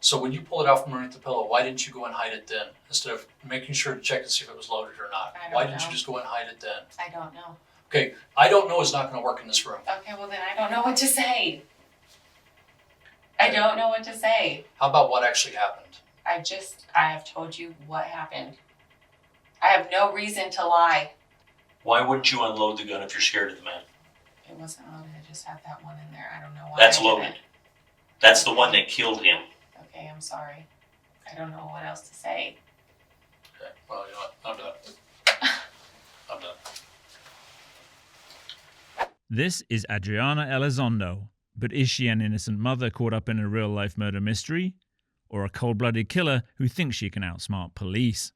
So when you pulled it out from underneath the pillow, why didn't you go and hide it then? Instead of making sure to check and see if it was loaded or not. Why didn't you just go and hide it then? I don't know. Okay, I don't know is not going to work in this room. Okay, well then I don't know what to say. I don't know what to say. How about what actually happened? I have told you what happened. I have no reason to lie. Why wouldn't you unload the gun if you're scared of the man? It wasn't loaded, I just had that one in there. I don't know why. That's loaded. That's the one that killed him. Okay, I'm sorry. I don't know what else to say. Okay, well, you know what? I'm done. I'm done. This is Adrianna Elizondo, but is she an innocent mother caught up in a real-life murder mystery? Or a cold-blooded killer who thinks she can outsmart police?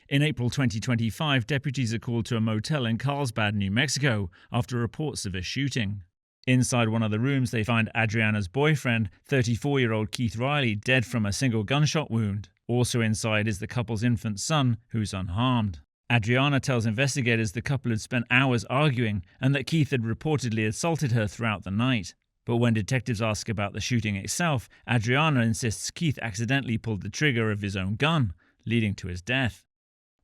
In April 2025, deputies are called to a motel in Carlsbad, New Mexico, after reports of a shooting. Inside one of the rooms, they find Adrianna's boyfriend, 34-year-old Keith Riley, dead from a single gunshot wound. Also inside is the couple's infant son, who's unharmed. Adrianna tells investigators the couple had spent hours arguing and that Keith had reportedly assaulted her throughout the night. But when detectives ask about the shooting itself, Adrianna insists Keith accidentally pulled the trigger of his own gun, leading to his death.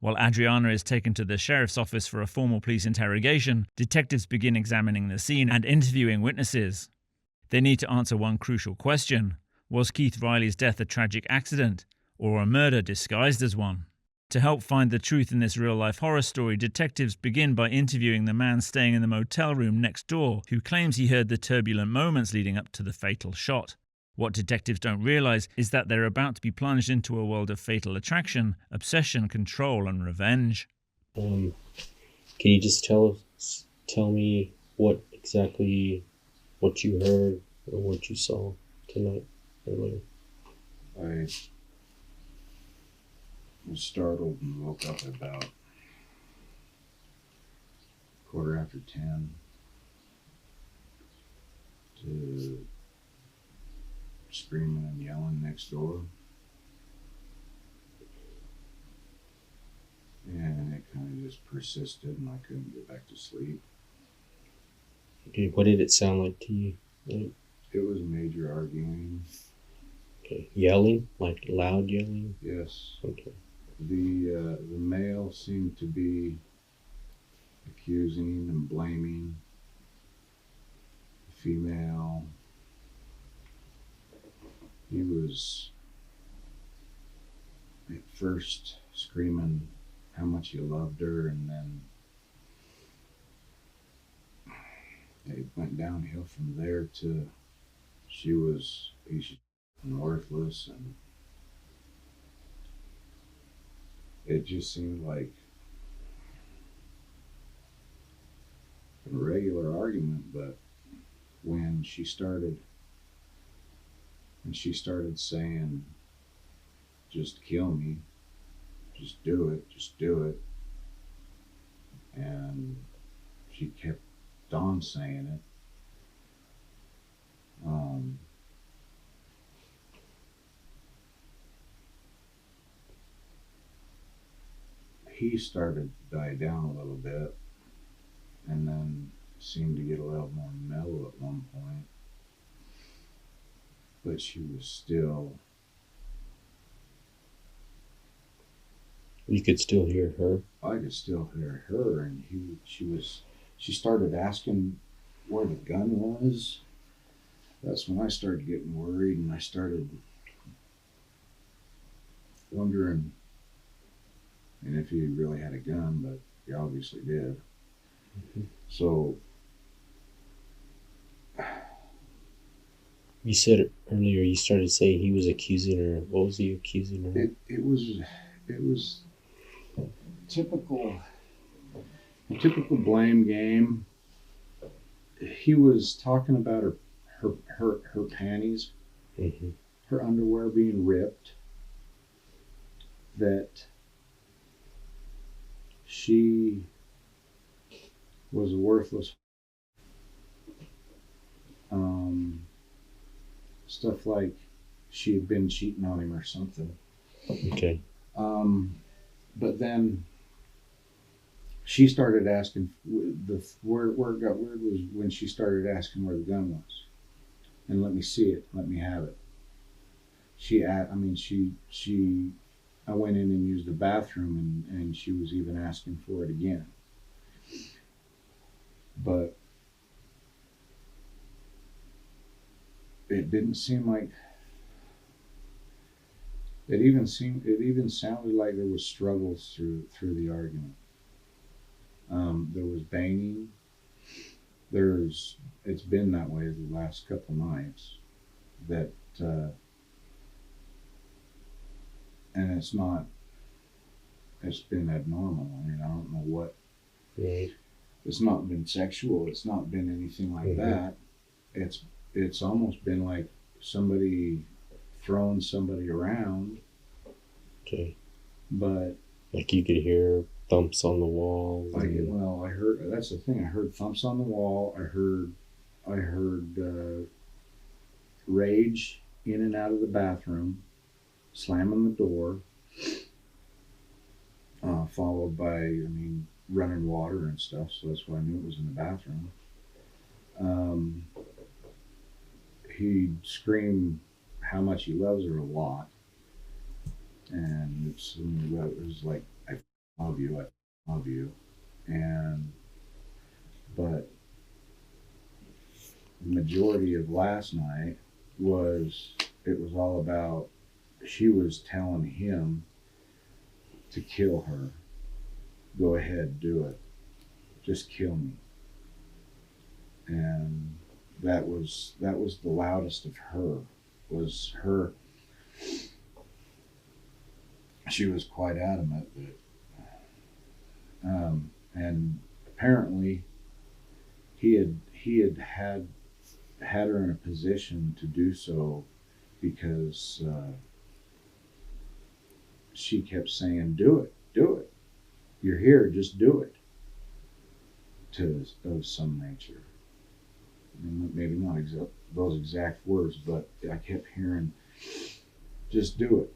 While Adrianna is taken to the sheriff's office for a formal police interrogation, detectives begin examining the scene and interviewing witnesses. They need to answer one crucial question. Was Keith Riley's death a tragic accident, or a murder disguised as one? To help find the truth in this real-life horror story, detectives begin by interviewing the man staying in the motel room next door, who claims he heard the turbulent moments leading up to the fatal shot. What detectives don't realize is that they're about to be plunged into a world of fatal attraction, obsession, control, and revenge. Can you just tell me what you heard or what you saw tonight earlier? I was startled and woke up at about 10:15 to screaming and yelling next door. And it kind of just persisted and I couldn't get back to sleep. Okay, what did it sound like to you? Like, it was major arguing. Okay, yelling? Like loud yelling? Yes. Okay. The male seemed to be accusing and blaming the female. He was at first screaming how much he loved her, and then it went downhill from there to she was a piece and worthless, and it just seemed like a regular argument. But when she started saying, just kill me, just do it, and she kept on saying it, he started to die down a little bit and then seemed to get a little more mellow at one point. But she was still... You could still hear her? I could still hear her, and she started asking where the gun was. That's when I started getting worried, and I started wondering, and if he really had a gun, but he obviously did. Mm-hmm. So you said earlier you started saying he was accusing her. What was he accusing her? It was typical blame game. He was talking about her panties, Mm-hmm. her underwear being ripped, that she was a worthless, stuff like she had been cheating on him or something. Okay. But then she started asking, where it got weird was when she started asking where the gun was. And let me see it, let me have it. I went in and used the bathroom, and she was even asking for it again. But it didn't seem like, it even sounded like there was struggles through the argument. There was banging. It's been that way the last couple nights. That and it's been abnormal. I mean, I don't know what. Right. It's not been sexual. It's not been anything like that. It's almost been like somebody throwing somebody around. Okay. But like you could hear thumps on the wall. I heard. That's the thing. I heard thumps on the wall. I heard rage in and out of the bathroom, slamming the door, followed by, running water and stuff. So that's why I knew it was in the bathroom. He'd scream how much he loves her a lot, and it was like, I love you, I love you, but the majority of last night was all about, she was telling him to kill her. Go ahead, do it. Just kill me. And that was the loudest of her. Was her. She was quite adamant that, and apparently he had her in a position to do so because she kept saying, do it, you're here, just do it, of some nature. Maybe not those exact words, but I kept hearing, just do it,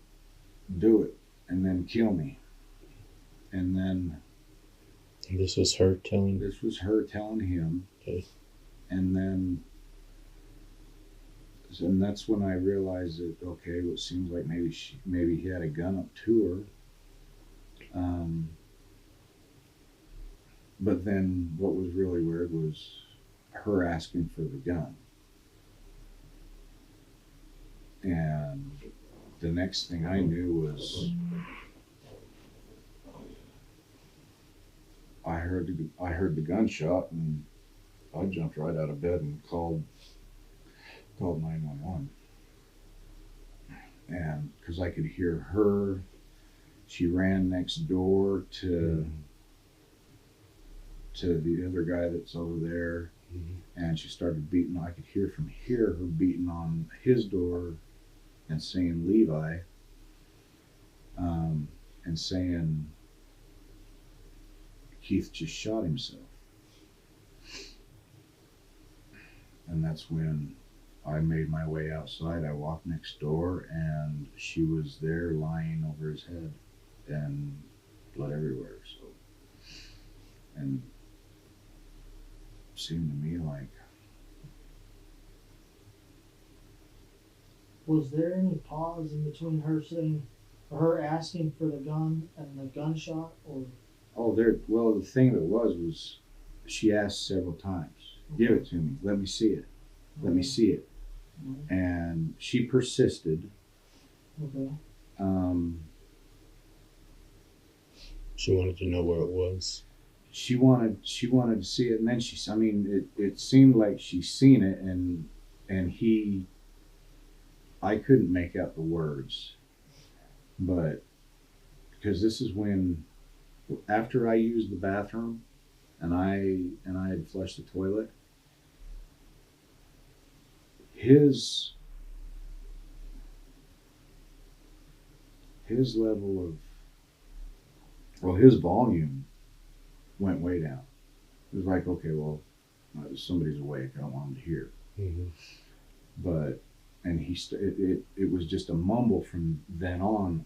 and then kill me. And then this was her telling him. Okay. And that's when I realized that, okay, well, it seems like maybe he had a gun up to her. But then what was really weird was her asking for the gun. And the next thing I knew was I heard the gunshot, and I jumped right out of bed and called 911. And because I could hear her, she ran next door to the other guy that's over there, and she started beating. I could hear from here her beating on his door and saying Levi, and saying Keith just shot himself. And that's when I made my way outside. I walked next door, and she was there lying over his head and blood everywhere. So, and it seemed to me like, was there any pause in between her asking for the gun and the gunshot, or? well, the thing that was she asked several times, give it to me, let me see it, let me see it. And she persisted. Okay. She wanted to know where it was. She wanted to see it, and then it seemed like she seen it, and I couldn't make out the words, but because this is when, after I used the bathroom and I had flushed the toilet, his level of, his volume went way down. It was like, okay, well, somebody's awake, I don't want him to hear. But, and it was just a mumble from then on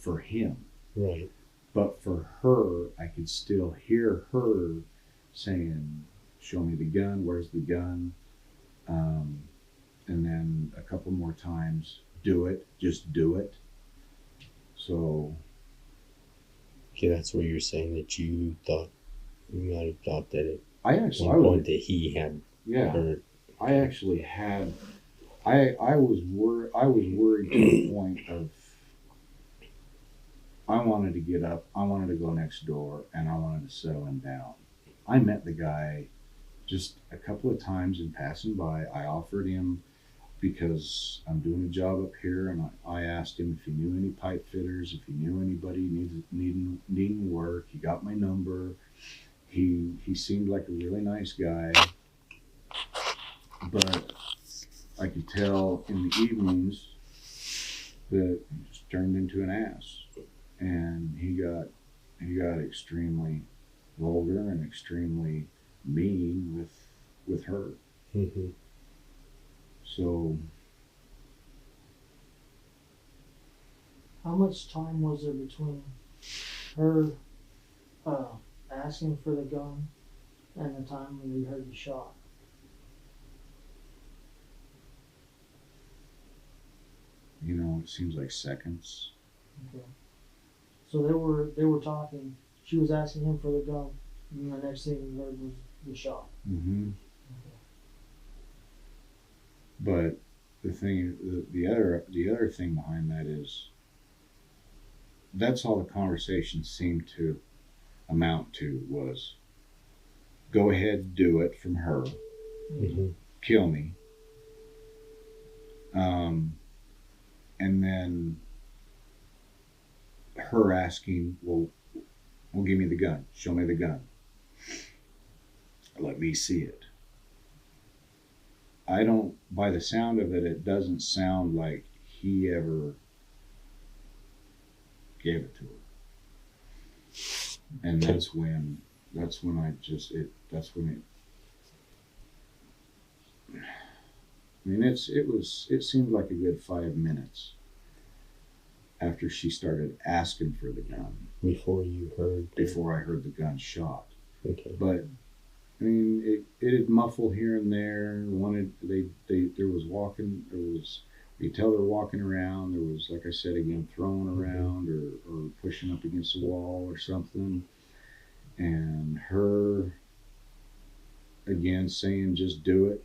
for him. Right. But for her, I could still hear her saying, show me the gun, where's the gun? And then a couple more times, do it, just do it. So Okay, that's where you're saying that you might have thought that at I actually, one point that he had yeah, heard. I actually had, I was worried to the point of, I wanted to get up, I wanted to go next door, and I wanted to settle him down. I met the guy just a couple of times in passing by. I offered him, because I'm doing a job up here, and I asked him if he knew any pipe fitters, if he knew anybody needing work. He got my number. He seemed like a really nice guy, but I could tell in the evenings that he just turned into an ass, and he got extremely vulgar and extremely mean with her. Mm-hmm. So How much time was there between her asking for the gun and the time when we heard the shot? it seems like seconds. Okay. So they were talking. She was asking him for the gun, and the next thing we heard was the shot. Mm-hmm. Okay. But the thing, the other thing behind that is, that's all the conversation seemed to amount to was, go ahead, do it, from her, Mm-hmm. kill me, and then her asking, well, give me the gun, show me the gun, let me see it. I don't, by the sound of it, it doesn't sound like he ever gave it to her. And that's when I just, it seemed like a good 5 minutes after she started asking for the gun. Before you heard. Before I heard the gun shot. Okay. But I mean, it'd muffle here and there. You could tell they're walking around. There was, like I said again, throwing around or pushing up against the wall or something. And her, again, saying, just do it,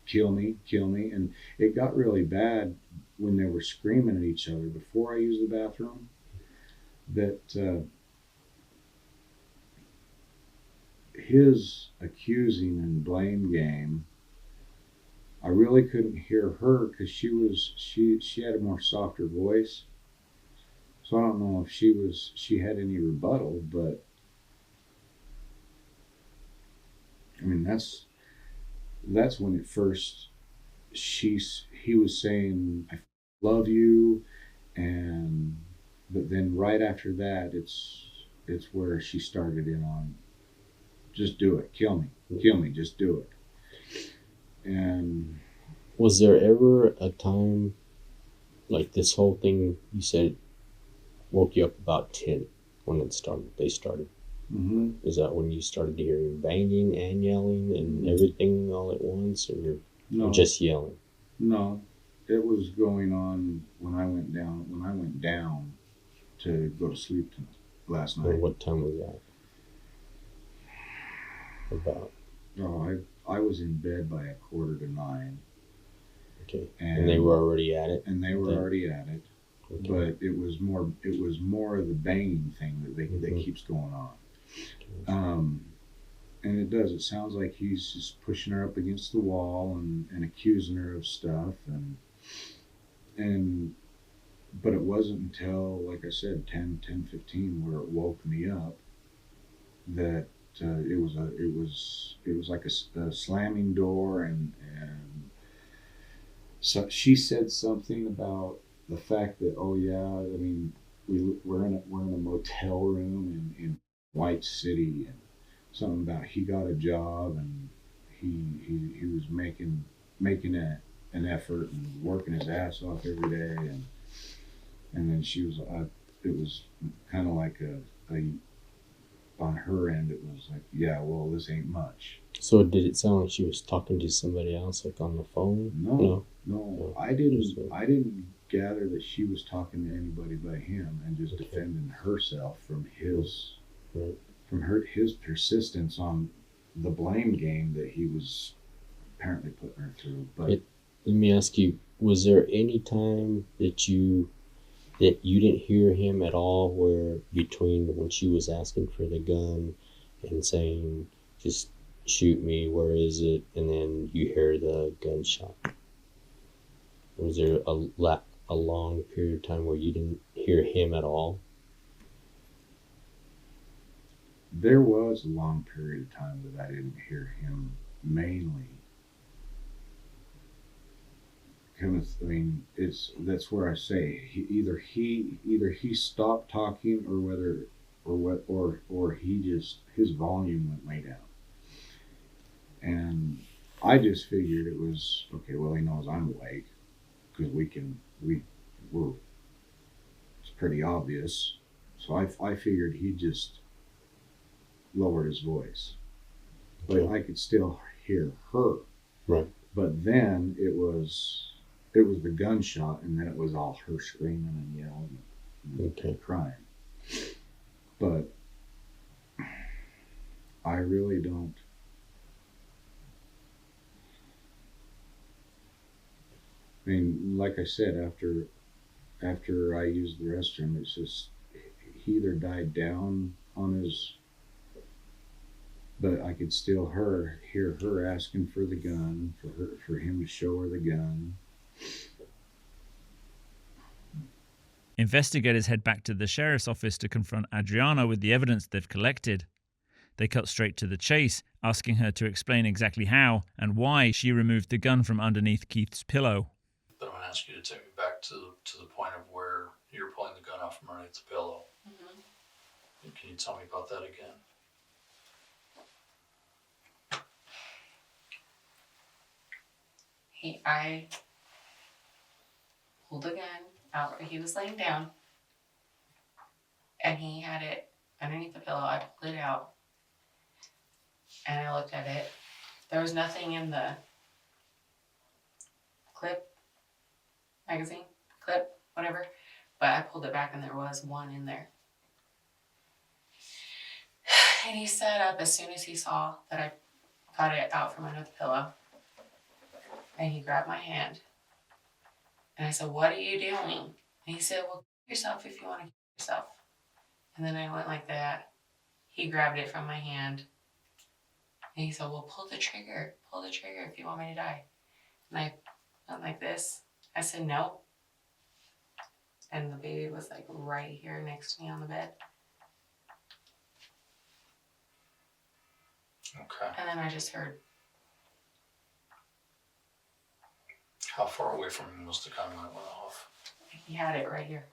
kill me. And it got really bad when they were screaming at each other before I used the bathroom, that his accusing and blame game, I really couldn't hear her because she had a more softer voice. So I don't know if she had any rebuttal, but I mean, that's when it first, he was saying, I love you, but then right after that, it's where she started in on, just do it, kill me, just do it. And was there ever a time, like this whole thing, you said, woke you up about 10 when they started? mm-hmm. Is that when you started hearing banging and yelling and everything all at once, or No, just yelling? no, it was going on when I went down to go to sleep last Or night. what time was that? About. Oh, I was in bed by 8:45. Okay. And they were already at it? And they were already at it. Okay. But it was more of the banging thing that keeps going on. And it sounds like he's just pushing her up against the wall and accusing her of stuff, but it wasn't until, like I said, 10:15 where it woke me up that it was like a slamming door, and so she said something about the fact that, oh yeah, I mean, we're in a motel room in White City, and something about he got a job and he was making an effort and working his ass off every day, and then she was, it was kind of like a on her end, it was like, yeah, well, this ain't much. So did it sound like she was talking to somebody else, like on the phone? No. I didn't gather that she was talking to anybody but him and just defending herself from his his persistence on the blame game that he was apparently putting her through. But let me ask you, was there any time that you didn't hear him at all, where between when she was asking for the gun and saying, just shoot me, where is it, and then you hear the gunshot? Was there a long period of time where you didn't hear him at all? there was a long period of time that I didn't hear him, mainly because, I mean, that's where I say either he stopped talking, or he just, his volume went way down. And I just figured it was, okay, well, he knows I'm awake, because we're it's pretty obvious. So I figured he just lowered his voice. But I could still hear her. Right. But then it was the gunshot, and then it was all her screaming and yelling and crying. But I really don't. I mean, like I said, after I used the restroom, it's just he either died down on his, but I could still hear her asking for the gun, for him to show her the gun. Investigators head back to the sheriff's office to confront Adrianna with the evidence they've collected. They cut straight to the chase, asking her to explain exactly how and why she removed the gun from underneath Keith's pillow. But I'm going to ask you to take me back to the point of where you're pulling the gun off from underneath the pillow. Mm-hmm. Can you tell me about that again? I pulled a gun out. He was laying down, and he had it underneath the pillow. I pulled it out, and I looked at it. There was nothing in the magazine, whatever, but I pulled it back, and there was one in there. And he sat up as soon as he saw that I got it out from under the pillow. And he grabbed my hand. And I said, "What are you doing?" And he said, "Well, kill yourself if you want to kill yourself." And then I went like that. He grabbed it from my hand. And he said, "Well, pull the trigger if you want me to die." And I went like this. I said, "No." And the baby was like right here next to me on the bed. Okay. And then I just heard. How far away from him was the gun when it went off? He had it right here.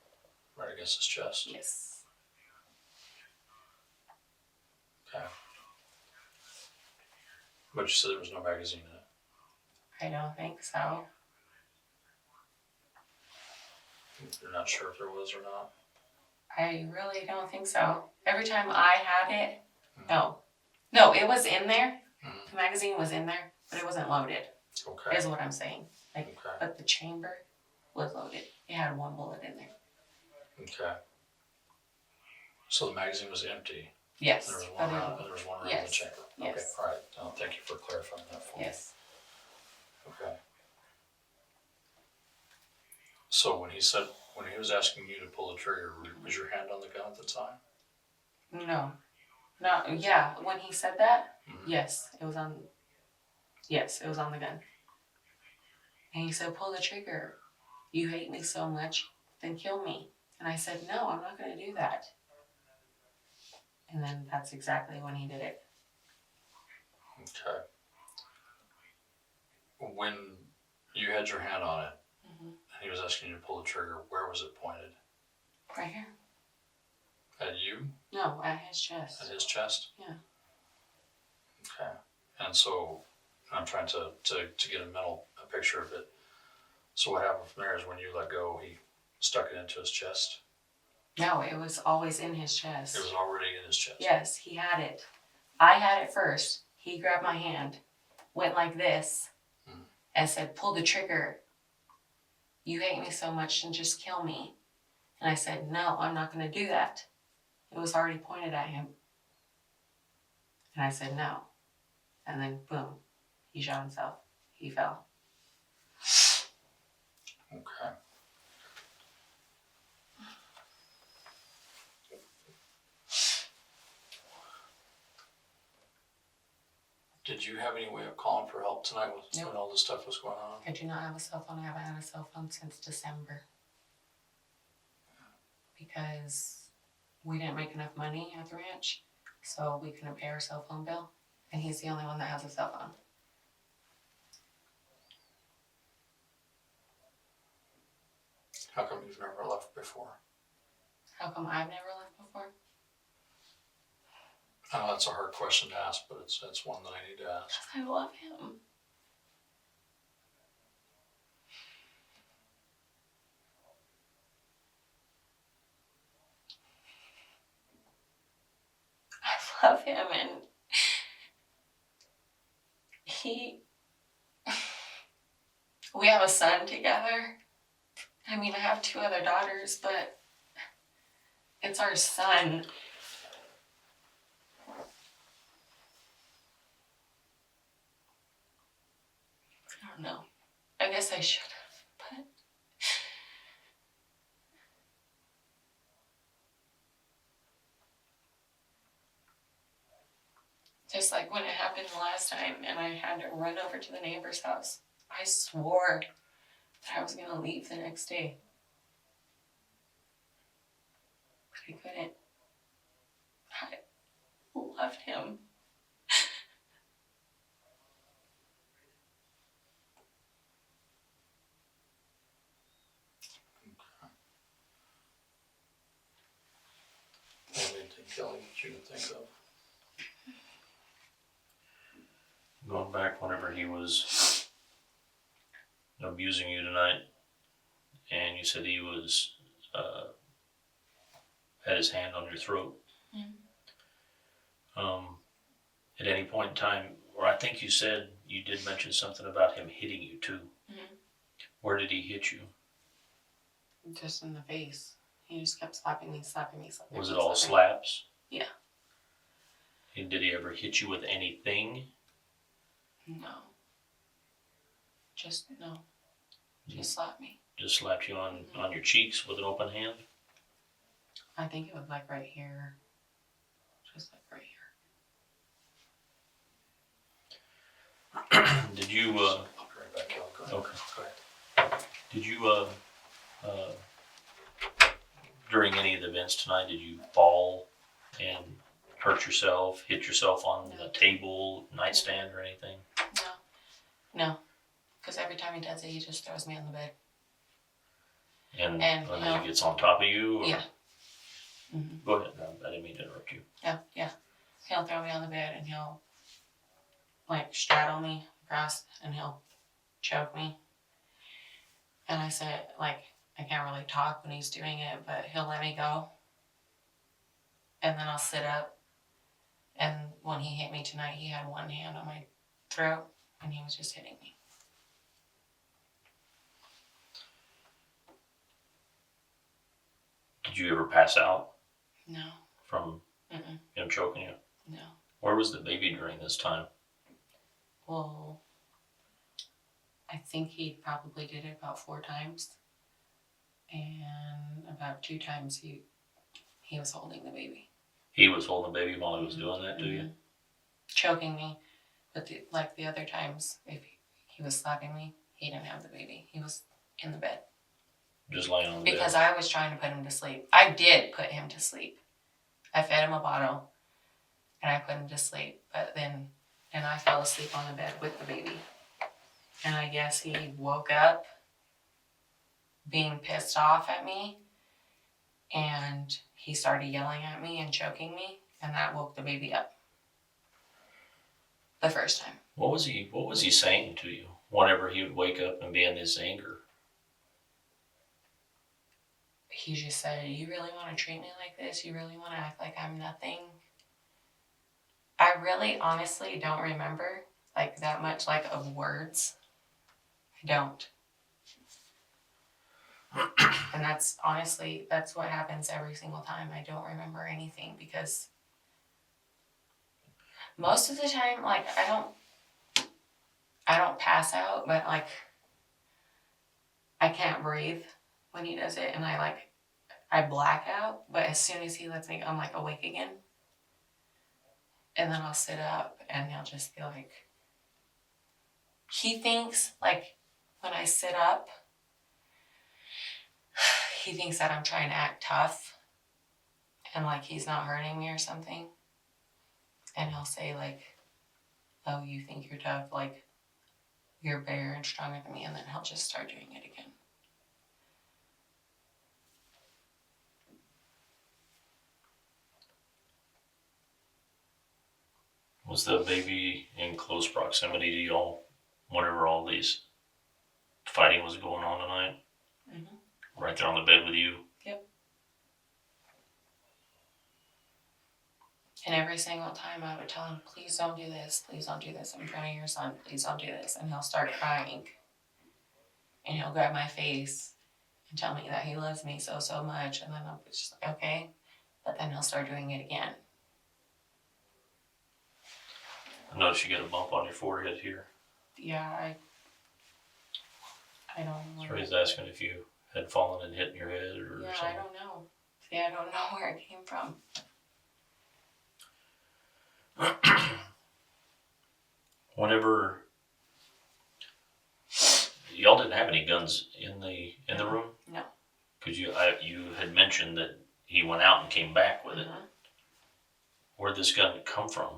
Right against his chest? Yes. Okay. But you said there was no magazine in it? I don't think so. You're not sure if there was or not? I really don't think so. Every time I had it, no, it was in there. Mm-hmm. The magazine was in there, but it wasn't loaded. Okay. Is what I'm saying. Okay. But the chamber was loaded. It had one bullet in there. Okay. So the magazine was empty. Yes. There was one round in the chamber. Yes. Okay. All right. Thank you for clarifying that for me. Yes. Okay. So when he was asking you to pull the trigger, was your hand on the gun at the time? No. Not. Yeah. When he said that, Mm-hmm. yes, it was on. Yes, it was on the gun. And he said, "Pull the trigger. You hate me so much, then kill me." And I said, "No, I'm not going to do that." And then that's exactly when he did it. Okay. When you had your hand on it, Mm-hmm. and he was asking you to pull the trigger, where was it pointed? Right here. At you? No, at his chest. At his chest? Yeah. Okay. And so I'm trying to get a picture of it. So what happened from there is when you let go, he stuck it into his chest? No, it was always in his chest. It was already in his chest? Yes, he had it. I had it first. He grabbed my hand, went like this, and said, "Pull the trigger." you hate me so much and just kill me. And I said, no, I'm not going to do that. It was already pointed at him. And I said, no. And then, boom, he shot himself. He fell. Okay. Did you have any way of calling for help tonight when Nope. all this stuff was going on? I do not have a cell phone. I haven't had a cell phone since December. Because we didn't make enough money at the ranch, so we couldn't pay our cell phone bill. And he's the only one that has a cell phone. How come you've never left before? How come I've never left before? I know that's a hard question to ask, but it's one that I need to ask. I love him. I love him, and we have a son together. I mean, I have 2 other daughters, but it's our son. I don't know. I guess I should have, but just like when it happened the last time and I had to run over to the neighbor's house, I swore that I was going to leave the next day. But I couldn't. I loved him. Anything, Kelly, that you can think of? Going back whenever he was abusing you tonight, and you said he was had his hand on your throat. At any point in time, or I think you said you did mention something about him hitting you too. Where did he hit you? Just in the face. He just kept slapping me, slapping me, slapping me. Was it all slapping me. slaps? Yeah. And did he ever hit you with anything? No. Just slap me. Just slapped you on your cheeks with an open hand? I think it was like right here. Just like right here. Did you, I'll be right back, Kelly. Go ahead. Okay. Go ahead. did you, during any of the events tonight, did you fall and hurt yourself, hit yourself on the table, nightstand, or anything? No. Because every time he does it, he just throws me on the bed. And And then he gets on top of you? Or? Yeah. Mm-hmm. Go ahead. I didn't mean to interrupt you. Yeah. He'll throw me on the bed and he'll like straddle me across and he'll choke me. And I said, like, I can't really talk when he's doing it, but he'll let me go. And then I'll sit up. And when he hit me tonight, he had one hand on my throat and he was just hitting me. Did you ever pass out No. from Mm-mm. him choking you? No. Where was the baby during this time? Well, I think he probably did it about 4 times. And about 2 times he was holding the baby. He was holding the baby while he was doing that to you? Choking me. But the other times, if he was slapping me, he didn't have the baby. He was in the bed. Just laying on the Because bed? I was trying to put him to sleep. I did put him to sleep. I fed him a bottle and I put him to sleep. And I fell asleep on the bed with the baby. And I guess he woke up being pissed off at me. And he started yelling at me and choking me. And that woke the baby up. The first time. What was he saying to you whenever he would wake up and be in this anger? He just said, you really want to treat me like this? You really want to act like I'm nothing? I really honestly don't remember like that much like of words. I don't. And that's honestly, that's what happens every single time. I don't remember anything because most of the time, like, I don't pass out, but like, I can't breathe when he does it, and I black out, but as soon as he lets me, I'm like awake again. And then I'll sit up and he'll just be like, he thinks like when I sit up, he thinks that I'm trying to act tough and like he's not hurting me or something. And he'll say like, oh, you think you're tough, like you're bigger and stronger than me, and then he'll just start doing it again. Was the baby in close proximity to y'all whenever all these fighting was going on tonight? Mm-hmm. Right there on the bed with you? Yep. And every single time I would tell him, please don't do this, please don't do this in front of your son, please don't do this. And he'll start crying. And he'll grab my face and tell me that he loves me so, so much. And then I'll be just like, okay. But then he'll start doing it again. I noticed you got a bump on your forehead here. Yeah, I don't know. So he's asking if you had fallen and hit your head or Yeah, something. I don't know. See, I don't know where it came from. Whenever y'all didn't have any guns in the room? No. Because you had mentioned that he went out and came back with it. Mm-hmm. Where'd this gun come from?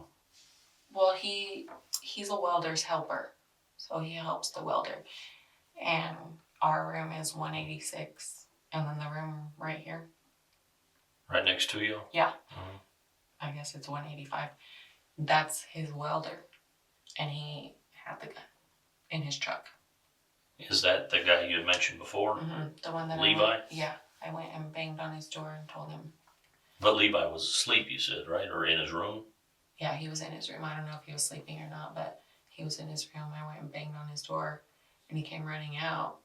Well, he's a welder's helper, so he helps the welder. And our room is 186, and then the room right here, Right next to you? yeah, Mhm. I guess it's 185. That's his welder, and he had the gun in his truck. Is that the guy you had mentioned before? Mm-hmm. The one that Levi? I went and banged on his door and told him. But Levi was asleep, you said, right? Or in his room? Yeah, he was in his room. I don't know if he was sleeping or not, but he was in his room. I went and banged on his door, and he came running out.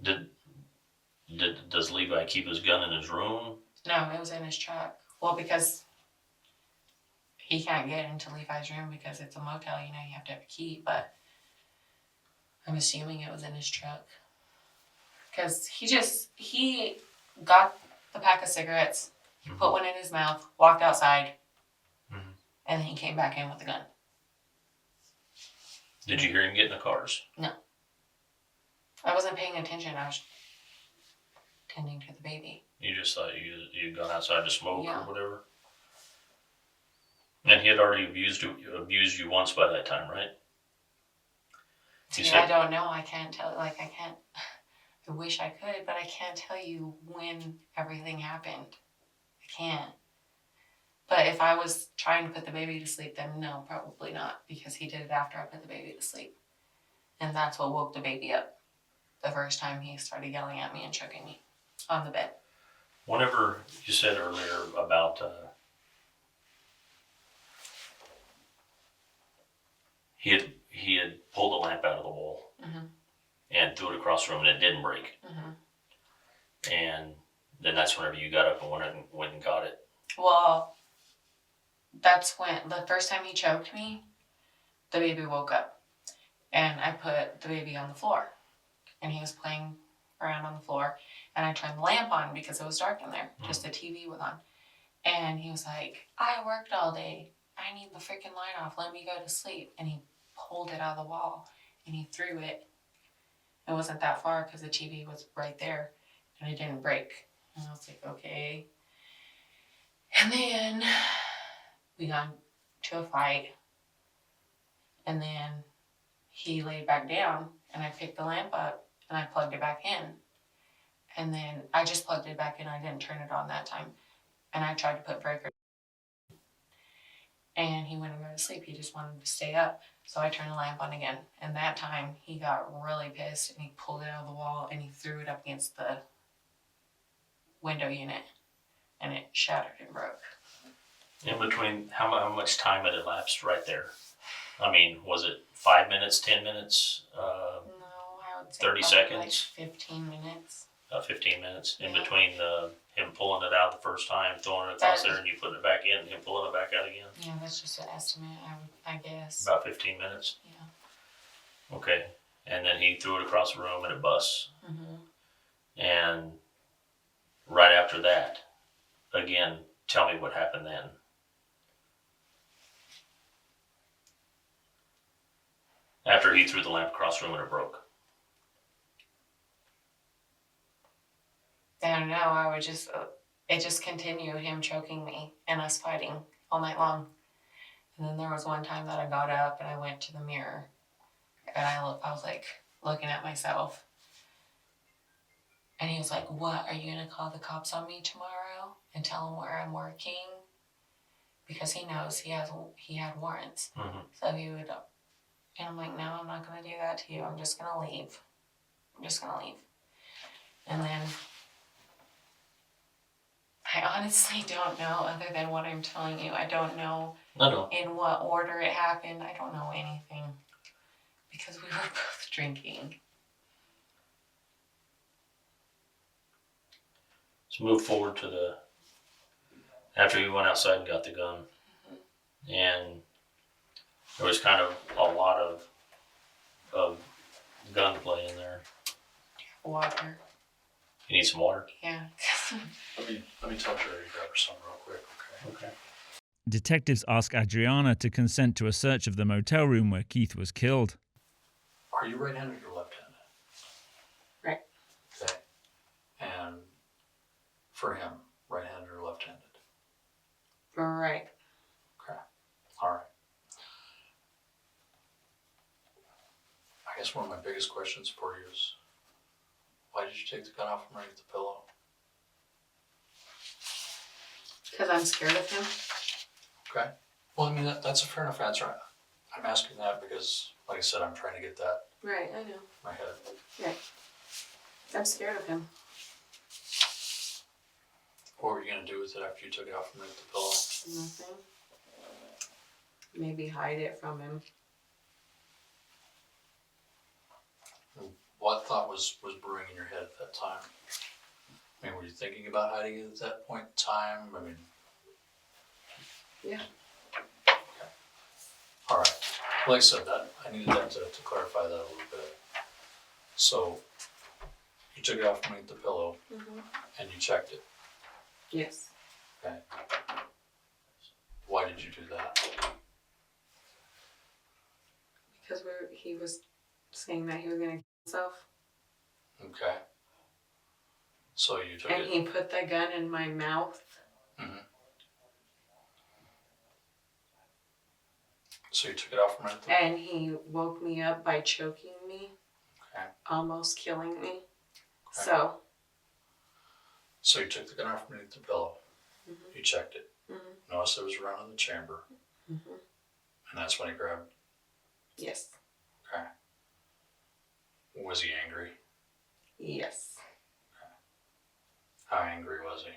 Does Levi keep his gun in his room? No, it was in his truck. Well, because he can't get into Levi's room because it's a motel, you have to have a key, but I'm assuming it was in his truck. Because he got the pack of cigarettes, put one in his mouth, walked outside, and then he came back in with the gun. Did you hear him get in the cars? No. I wasn't paying attention. I was tending to the baby. You just thought you'd gone outside to smoke Yeah. or whatever? And he had already abused you once by that time, right? See, I don't know. I can't tell. I can't. I wish I could, but I can't tell you when everything happened. I can't. But if I was trying to put the baby to sleep, then no, probably not, because he did it after I put the baby to sleep. And that's what woke the baby up the first time he started yelling at me and choking me on the bed. Whenever you said earlier about he had pulled the lamp out of the wall and threw it across the room and it didn't break. And then that's whenever you got up and went and got it. Well, that's when the first time he choked me, the baby woke up. And I put the baby on the floor. And he was playing around on the floor. And I turned the lamp on because it was dark in there. Just the TV was on. And he was like, I worked all day. I need the freaking light off. Let me go to sleep. And he pulled it out of the wall. And he threw it. It wasn't that far because the TV was right there. And it didn't break. And I was like, okay. And then we got into a fight. And then he laid back down. And I picked the lamp up. And I plugged it back in. And then I just plugged it back in. I didn't turn it on that time. And I tried to put breaker. And he wouldn't go to sleep. He just wanted to stay up. So I turned the lamp on again. And that time he got really pissed. And he pulled it out of the wall. And he threw it up against the window unit. And it shattered and broke. In between, how much time had elapsed right there? I mean, was it 5 minutes, 10 minutes? No, I would would say 30 probably like seconds? 15 minutes. 15 minutes in Yeah. between him pulling it out the first time, throwing it across there, and you putting it back in, and him pulling it back out again? Yeah, that's just an estimate, I guess. About 15 minutes? Yeah. Okay. And then he threw it across the room and it busts. Mm-hmm. And right after that, again, tell me what happened then. After he threw the lamp across the room and it broke. I don't know. I would just, it just continued, him choking me and us fighting all night long. And then there was one time that I got up and I went to the mirror and I was like looking at myself. And he was like, "What, are you going to call the cops on me tomorrow and tell them where I'm working?" Because he knows he had warrants. Mm-hmm. So he would, and I'm like, "No, I'm not going to do that to you. I'm just going to leave. I'm just going to leave." And then I honestly don't know, other than what I'm telling you. I don't know No. in what order it happened. I don't know anything because we were both drinking. Let's move forward to after you went outside and got the gun. Mm-hmm. And there was kind of a lot of gunplay in there. Water. You need some water? Yeah. Let me tell Jerry to grab her some real quick, okay? Okay. Detectives ask Adrianna to consent to a search of the motel room where Keith was killed. Are you right-handed or left-handed? Right. Okay. And for him, right-handed or left-handed? Right. Okay. All right. I guess one of my biggest questions for you is, why did you take the gun off from underneath the pillow? Because I'm scared of him. Okay. Well, I mean, that's a fair enough answer. I'm asking that because, like I said, I'm trying to get that Right, I know. in my head. Right. I'm scared of him. What were you going to do with it after you took it off from underneath the pillow? Nothing. Maybe hide it from him. What thought was brewing in your head at that time? I mean, were you thinking about hiding it at that point in time? I mean, Yeah. okay. All right. Like I said, that I needed that to clarify that a little bit. So you took it off from underneath the pillow Mm-hmm. and you checked it. Yes. Okay. Why did you do that? Because he was saying that he was going to kill himself. Okay. So you took And it. he put the gun in my mouth. Mm-hmm. So you took it off from underneath the And he woke me up by choking me. Okay. Almost killing me. Okay. So you took the gun off from underneath the pillow. Mm-hmm. You checked it. Mm-hmm. Noticed there was a round in the chamber. Mm-hmm. And that's when he grabbed. Yes. Okay. Was he angry? Yes. How angry was he?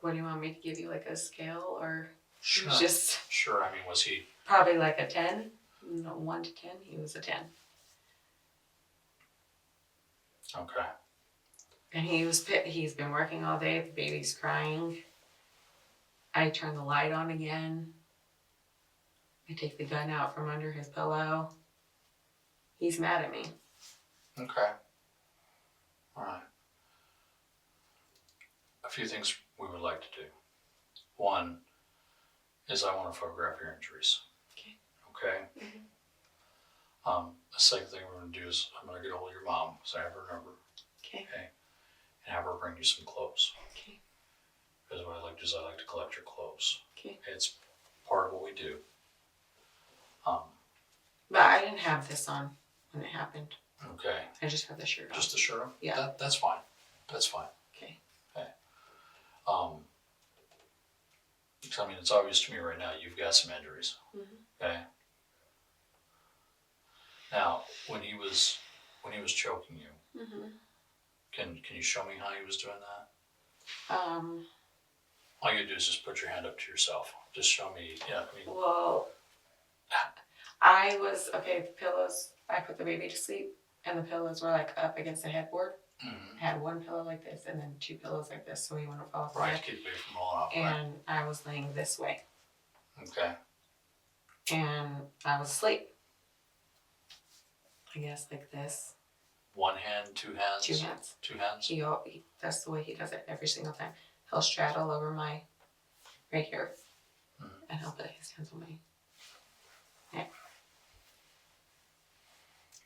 What do you want me to give you, like a scale, or Sure. just Sure. I mean, was he? probably like a 10? No, 1 to 10. He was a 10. Okay. And he's been working all day. The baby's crying. I turn the light on again. I take the gun out from under his pillow. He's mad at me. Okay. All right. A few things we would like to do. One is I want to photograph your injuries. Okay. Okay. Mm-hmm. The second thing we're going to do is I'm going to get hold of your mom, because I have her number, Okay. and have her bring you some clothes. Okay. Because what I like to do is I like to collect your clothes. Okay. It's part of what we do. But I didn't have this on when it happened. Okay. I just have the shirt on. Just the shirt on? Yeah. That's fine. That's fine. Okay. Because I mean, it's obvious to me right now you've got some injuries. Mm-hmm. Okay. Now, when he was choking you, Mm-hmm. can you show me how he was doing that? Um. All you do is just put your hand up to yourself. Just show me. Yeah. I mean, Well, The pillows, I put the baby to sleep, and the pillows were like up against the headboard. Mm-hmm. I had one pillow like this, and then two pillows like this, so he wouldn't fall Right, asleep. to keep away from all off, right? And I was laying this way, Okay. and I was asleep. I guess like this. One hand, two hands? Two hands. Two hands? That's the way he does it every single time. He'll straddle over my right here, and he'll put his hands on my neck.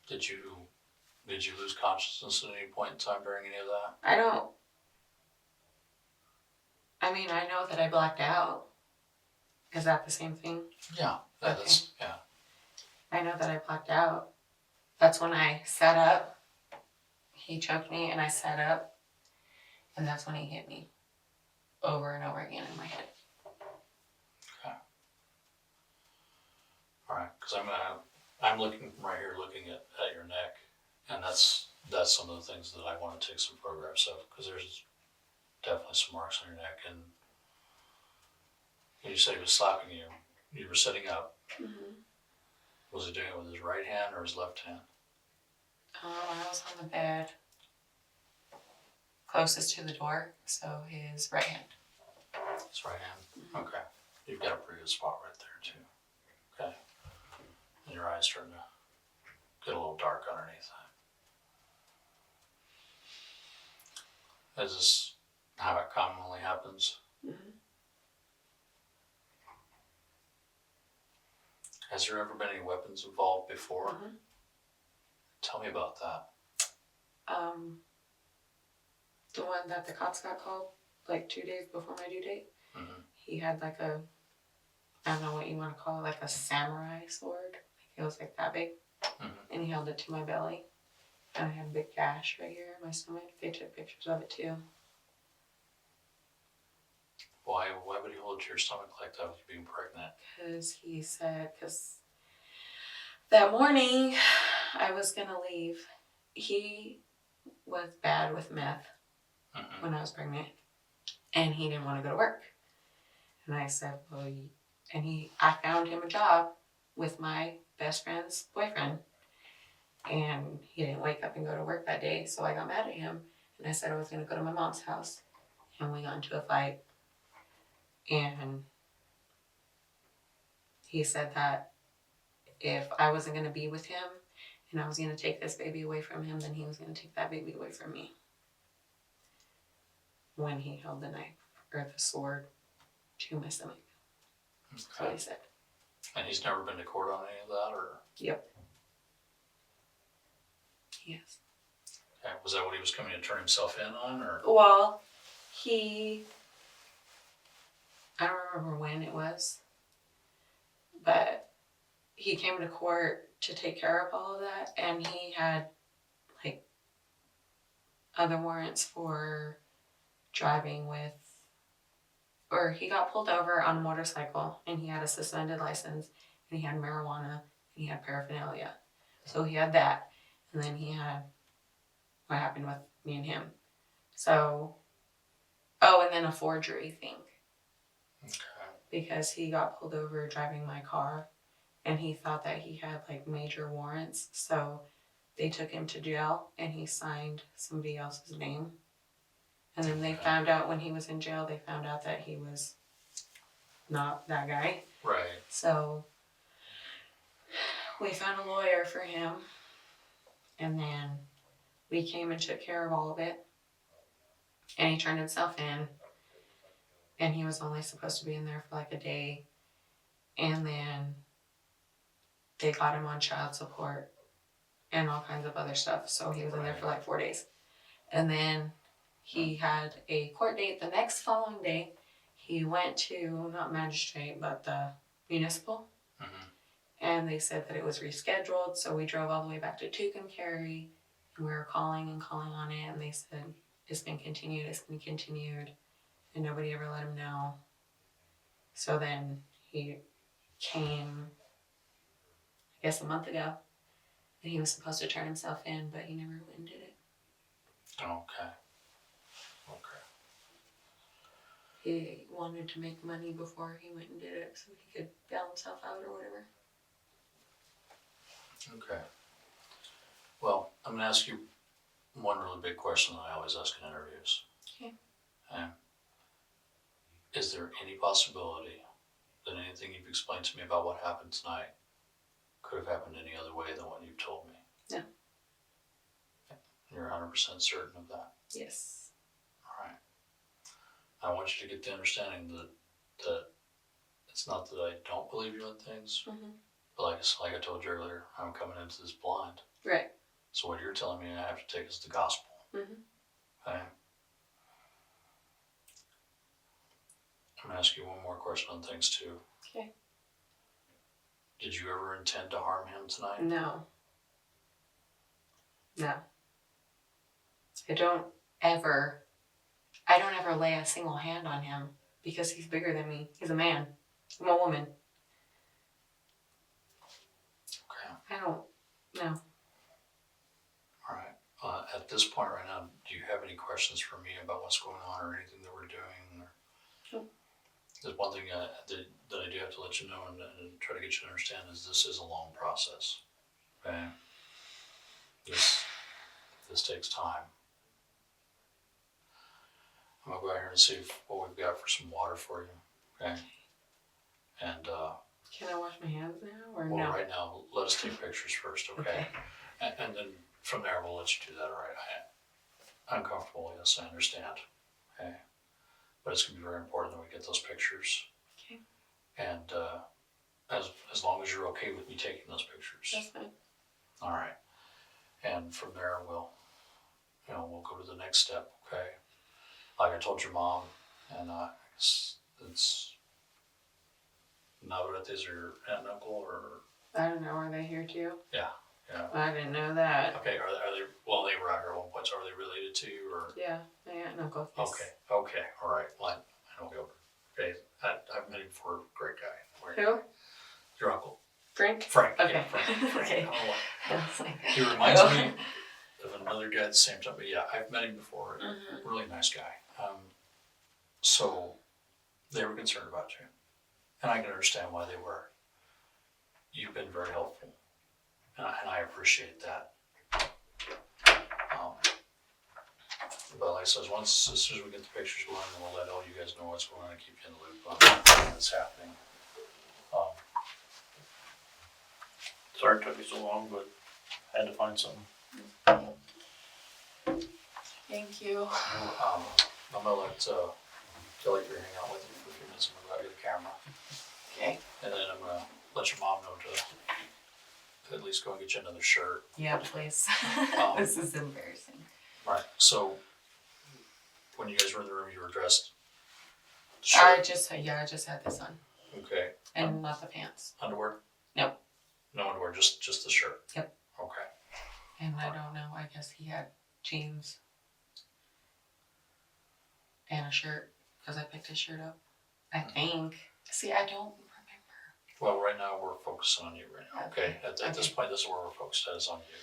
Did you lose consciousness at any point in time during any of that? I know that I blacked out. Is that the same thing? Yeah. Okay. That's, yeah. I know that I blacked out. That's when I sat up. He choked me, and I sat up, and that's when he hit me over and over again in my head. Okay. All right, because I'm looking right here, looking at your neck, and that's some of the things that I want to take some photographs of, because there's definitely some marks on your neck. And when you say he was slapping you, you were sitting up. Mm-hmm. Was he doing it with his right hand or his left hand? I was on the bed closest to the door, so his right hand. His right hand? Okay. You've got a pretty good spot right there, too. Okay. And your eyes starting to get a little dark underneath that. Is this how it commonly happens? Mm-hmm. Has there ever been any weapons involved before? Mm-hmm. Tell me about that. The one that the cops got called like 2 days before my due date, Mm-hmm. he had like I don't know what you want to call it, like a samurai sword. Like it was like that big. Mm-hmm. And he held it to my belly. And I had a big gash right here in my stomach. They took pictures of it too. Why would he hold your stomach like that with you being pregnant? Because that morning I was going to leave. He was bad with meth Mm-hmm. when I was pregnant. And he didn't want to go to work. And I said, I found him a job with my best friend's boyfriend. And he didn't wake up and go to work that day. So I got mad at him. And I said I was going to go to my mom's house. And we got into a fight. And he said that if I wasn't going to be with him and I was going to take this baby away from him, then he was going to take that baby away from me. When he held the knife or the sword to my stomach. That's what he said. And he's never been to court on any of that, or? Yep. Yes. Okay. Was that what he was coming to turn himself in on, or? Well, I don't remember when it was, but he came to court to take care of all of that, and he had like other warrants for driving with, or he got pulled over on a motorcycle and he had a suspended license and he had marijuana and he had paraphernalia. So he had that, and then he had what happened with me and him. So, and then a forgery thing. Okay. Because he got pulled over driving my car and he thought that he had like major warrants. So they took him to jail and he signed somebody else's name. And then they found out when he was in jail, they found out that he was not that guy. Right. So we found a lawyer for him. And then we came and took care of all of it. And he turned himself in. And he was only supposed to be in there for like a day. And then they got him on child support and all kinds of other stuff. So he was in there for like 4 days. And then he had a court date the next following day. He went to, not magistrate, but the municipal. Mm-hmm. And they said that it was rescheduled. So we drove all the way back to Tucumcari. And we were calling on it. And they said, it's been continued. And nobody ever let him know. So then he came, I guess a month ago. And he was supposed to turn himself in, but he never went and did it. Okay. He wanted to make money before he went and did it so he could bail himself out or whatever. Okay. Well, I'm gonna ask you one really big question that I always ask in interviews. Okay. Is there any possibility that anything you've explained to me about what happened tonight could have happened any other way than what you've told me? No. You're 100% certain of that? Yes. All right. I want you to get the understanding that it's not that I don't believe you in things, Mm-hmm. but like I told you earlier, I'm coming into this blind. Right. So what you're telling me I have to take as the gospel. Mm-hmm. Okay? I'm gonna ask you one more question on things too. Okay. Did you ever intend to harm him tonight? No. No. I don't ever lay a single hand on him because he's bigger than me. He's a man. I'm a woman. Okay. I don't, no. All right. At this point right now, do you have any questions for me about what's going on or anything that we're doing? No. There's one thing that I do have to let you know and try to get you to understand is this is a long process. Okay. This takes time. I'm gonna go out here and see what we've got for some water for you. Okay. And Can I wash my hands now or well, no? right now, let us take pictures first, okay? And then from there, we'll let you do that, all right? I'm comfortable, yes, I understand, okay? But it's gonna be very important that we get those pictures. Okay. And as long as you're okay with me taking those pictures. That's fine. All right. And from there, we'll go to the next step, okay? Like I told your mom, and it's Navarretes or your aunt and uncle, or I don't know. Are they here too? yeah. I didn't know that. Okay, are they? Well, they were out here at one point. So are they related to you, or? Yeah, my aunt and uncle. Yes. Okay, all right. Well, I know Gilbert. Okay, I've met him before. Great guy. Who? Your uncle. Frank. Frank. Okay. Yeah, Frank. Okay. I don't know why. I was like, He reminds me of another guy at the same time. But yeah, I've met him before. Mhm. Really nice guy. So they were concerned about you, and I can understand why they were. You've been very helpful, and I appreciate that. But like I said, as soon as we get the pictures going, then we'll let all you guys know what's going on and keep you in the loop on what's happening. Sorry it took me so long, but I had to find something. thank you. I'm gonna let Kelly here hang out with you for a few minutes. I'm gonna get a camera, Okay. and then I'm gonna let your mom know to at least go and get you another shirt. Yeah, please. This is embarrassing. Right. So when you guys were in the room, you were dressed. I Shirt. just had this on Okay. and not the pants. Underwear? No. No underwear, just the shirt. Yep. Okay. And I don't know. I guess he had jeans and a shirt because I picked his shirt up. I think. See, I don't remember. Well, right now we're focusing on you right now. Okay. At this Okay. point, this is where we're focused at is on you.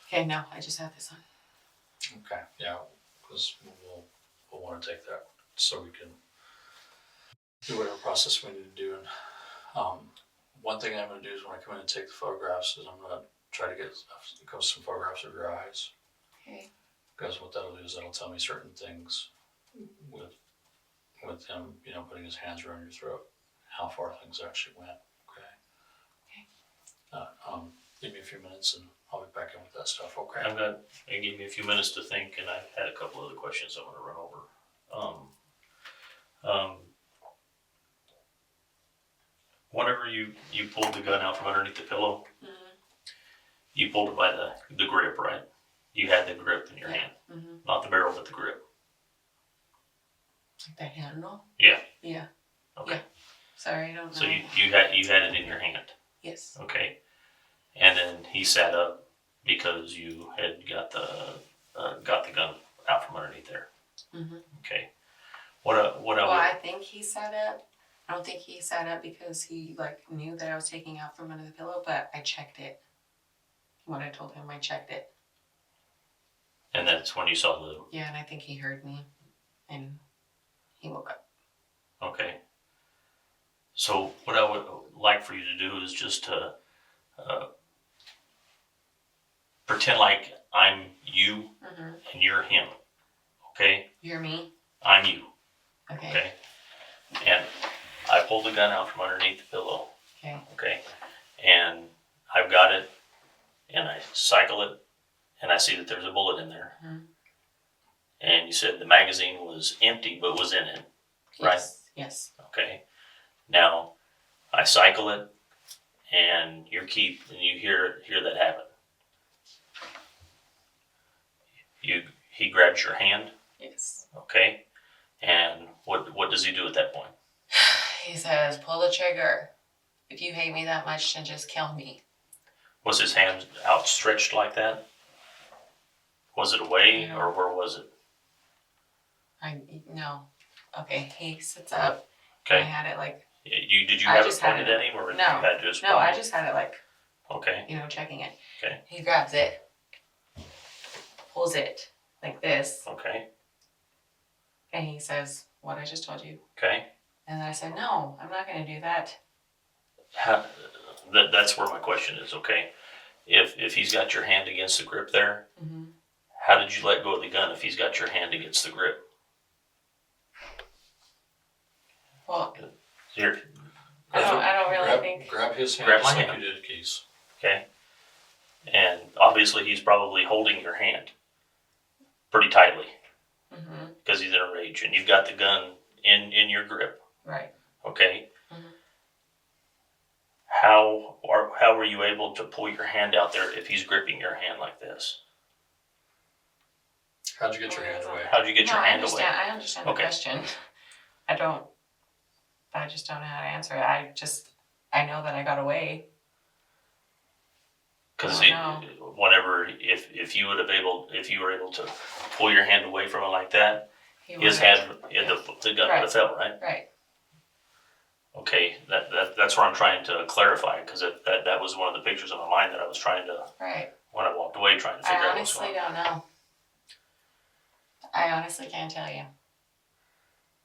Okay, no, I just had this on. Okay. Yeah, because we'll want to take that so we can do whatever process we need to do. And one thing I'm going to do is when I come in and take the photographs is I'm going to try to get some photographs of your eyes. Okay. Because what that'll do is that'll tell me certain things with him, putting his hands around your throat, how far things actually went. Okay. Give me a few minutes and I'll be back in with that stuff. Okay. It gave me a few minutes to think, and I had a couple other questions I want to run over. Whenever you pulled the gun out from underneath the pillow, Mm-hmm. you pulled it by the grip, right? You had the grip in your hand, Mm-hmm. not the barrel, but the grip. Like the handle? Yeah. Yeah. Okay. Yeah. Sorry, I don't know. So you had it in your hand. Yes. Okay. And then he sat up because you had got the gun out from underneath there. Mm-hmm. Okay. I think he sat up. I don't think he sat up because he knew that I was taking out from under the pillow, but I checked it. When I told him, I checked it. And that's when you saw the. Yeah, and I think he heard me, and he woke up. Okay. So what I would like for you to do is just to pretend like I'm you Mm-hmm. and you're him. Okay? You're me. I'm you. Okay. Okay? And I pulled the gun out from underneath the pillow. Okay. Okay? And I've got it, and I cycle it, and I see that there's a bullet in there. Mhm. And you said the magazine was empty, but was in it. Right. Yes. Yes. Okay? Now, I cycle it, and you hear that happen. He grabs your hand, Yes. okay? And what does he do at that point? He says, "Pull the trigger. If you hate me that much, then just kill me." Was his hand outstretched like that? Was it away, Yeah. or where was it? No. Okay. He sits up. I Okay. had it like Did you I have it just had pointed it- at him, or no. you had just no. I pointed? just had it like Okay. checking it. Okay. He grabs it, pulls it like this, Okay. and he says, "What I just told you." Okay. And I said, "No, I'm not going to do that." That's where my question is. Okay. If he's got your hand against the grip there, Mm-hmm. how did you let go of the gun if he's got your hand against the grip? Well, Here. I don't really think. Grab his hand Grab just my like hand. you did Keys. Okay. And obviously he's probably holding your hand pretty tightly Mm-hmm. because he's in a rage, and you've got the gun in your grip. Right. Okay. Mhm. How were you able to pull your hand out there if he's gripping your hand like this? How'd you get your hand away? How'd you get No, your I hand understand. away? I understand Okay. the question. I just don't know how to answer it. I know that I got away. Because I whenever if you were able to pull your hand away from it like that, He his wouldn't- hand, the gun would Right. have fell, right? Right. Okay, that's where I'm trying to clarify, because that was one of the pictures in my mind that I was trying to, Right. when I walked away, trying to figure I out what's honestly going on. don't know. I honestly can't tell you.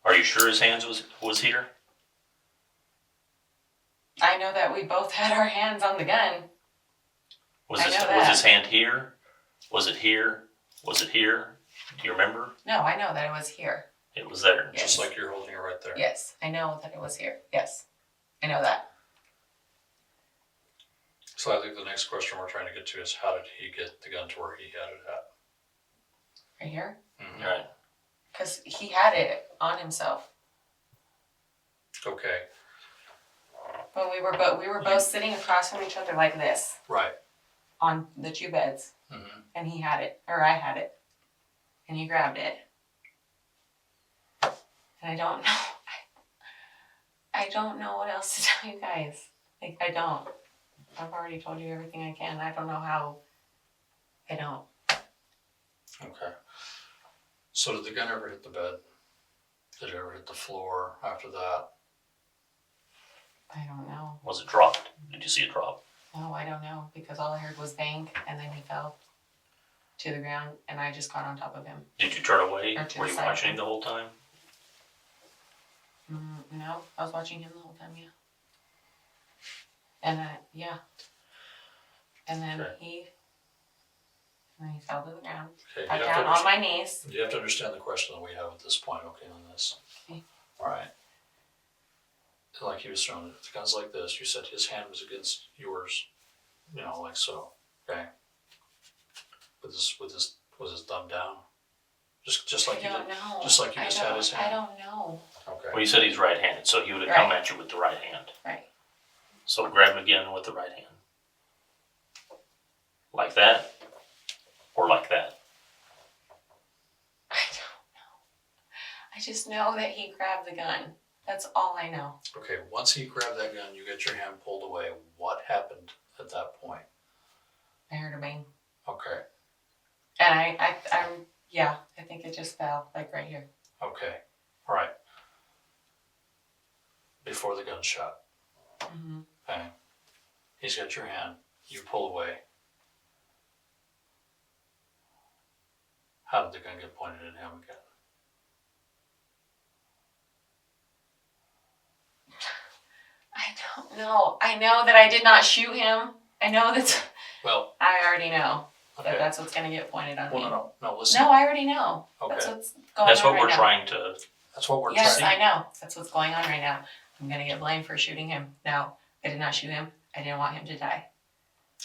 Are you sure his hands was here? I know that we both had our hands on the gun. Was I his know was that. his hand here? Was it here? Was it here? Do you remember? No, I know that it was here. It was there. Yes. Just like you're holding it right there. Yes, I know that it was here. Yes, I know that. So I think the next question we're trying to get to is how did he get the gun to where he had it at? Right here, Mhm. Right. because he had it on himself. Okay, But we were both sitting across from each other like this right. on the two beds, Mm-hmm. and he had it, or I had it, and he grabbed it. And I don't know. I don't know what else to tell you guys. Like, I don't. I've already told you everything I can. I don't know how. I don't. Okay. So did the gun ever hit the bed? Did it ever hit the floor after that? I don't know. Was it dropped? Did you see it drop? No, I don't know, because all I heard was bang, and then he fell to the ground, and I just got on top of him. Did you turn away? Or to Were the you side. watching him the whole time? No, I was watching him the whole time, yeah. And yeah. And then Okay. he fell to the ground. Okay. I got down on my knees. You have to understand the question that we have at this point, okay, on this. Okay. All right. Like he was throwing it, the gun's like this. You said his hand was against yours, like so. Okay. Was his thumb down? Just like I you don't did. know. Just like you just had his hand. I don't know. Okay. Well, you said he's right-handed, so he would have come Right. at you with the right hand. Right. So grab him again with the right hand. Like that, or like that. I don't know. I just know that he grabbed the gun. That's all I know. Okay. Once he grabbed that gun, you get your hand pulled away. What happened at that point? I heard a bang. Okay. And I think it just fell, like right here. Okay. All right. Before the gunshot. Mm-hmm. Okay. He's got your hand. You pull away. How did the gun get pointed at him again? I don't know. I know that I did not shoot him. I know that. Well, I already know. Okay. That's what's gonna get pointed on Well, me. no, listen. No, I already know. That's Okay. what's going That's on what right we're now. trying to. That's what we're Yes, trying. I know. That's what's going on right now. I'm gonna get blamed for shooting him. No, I did not shoot him. I didn't want him to die.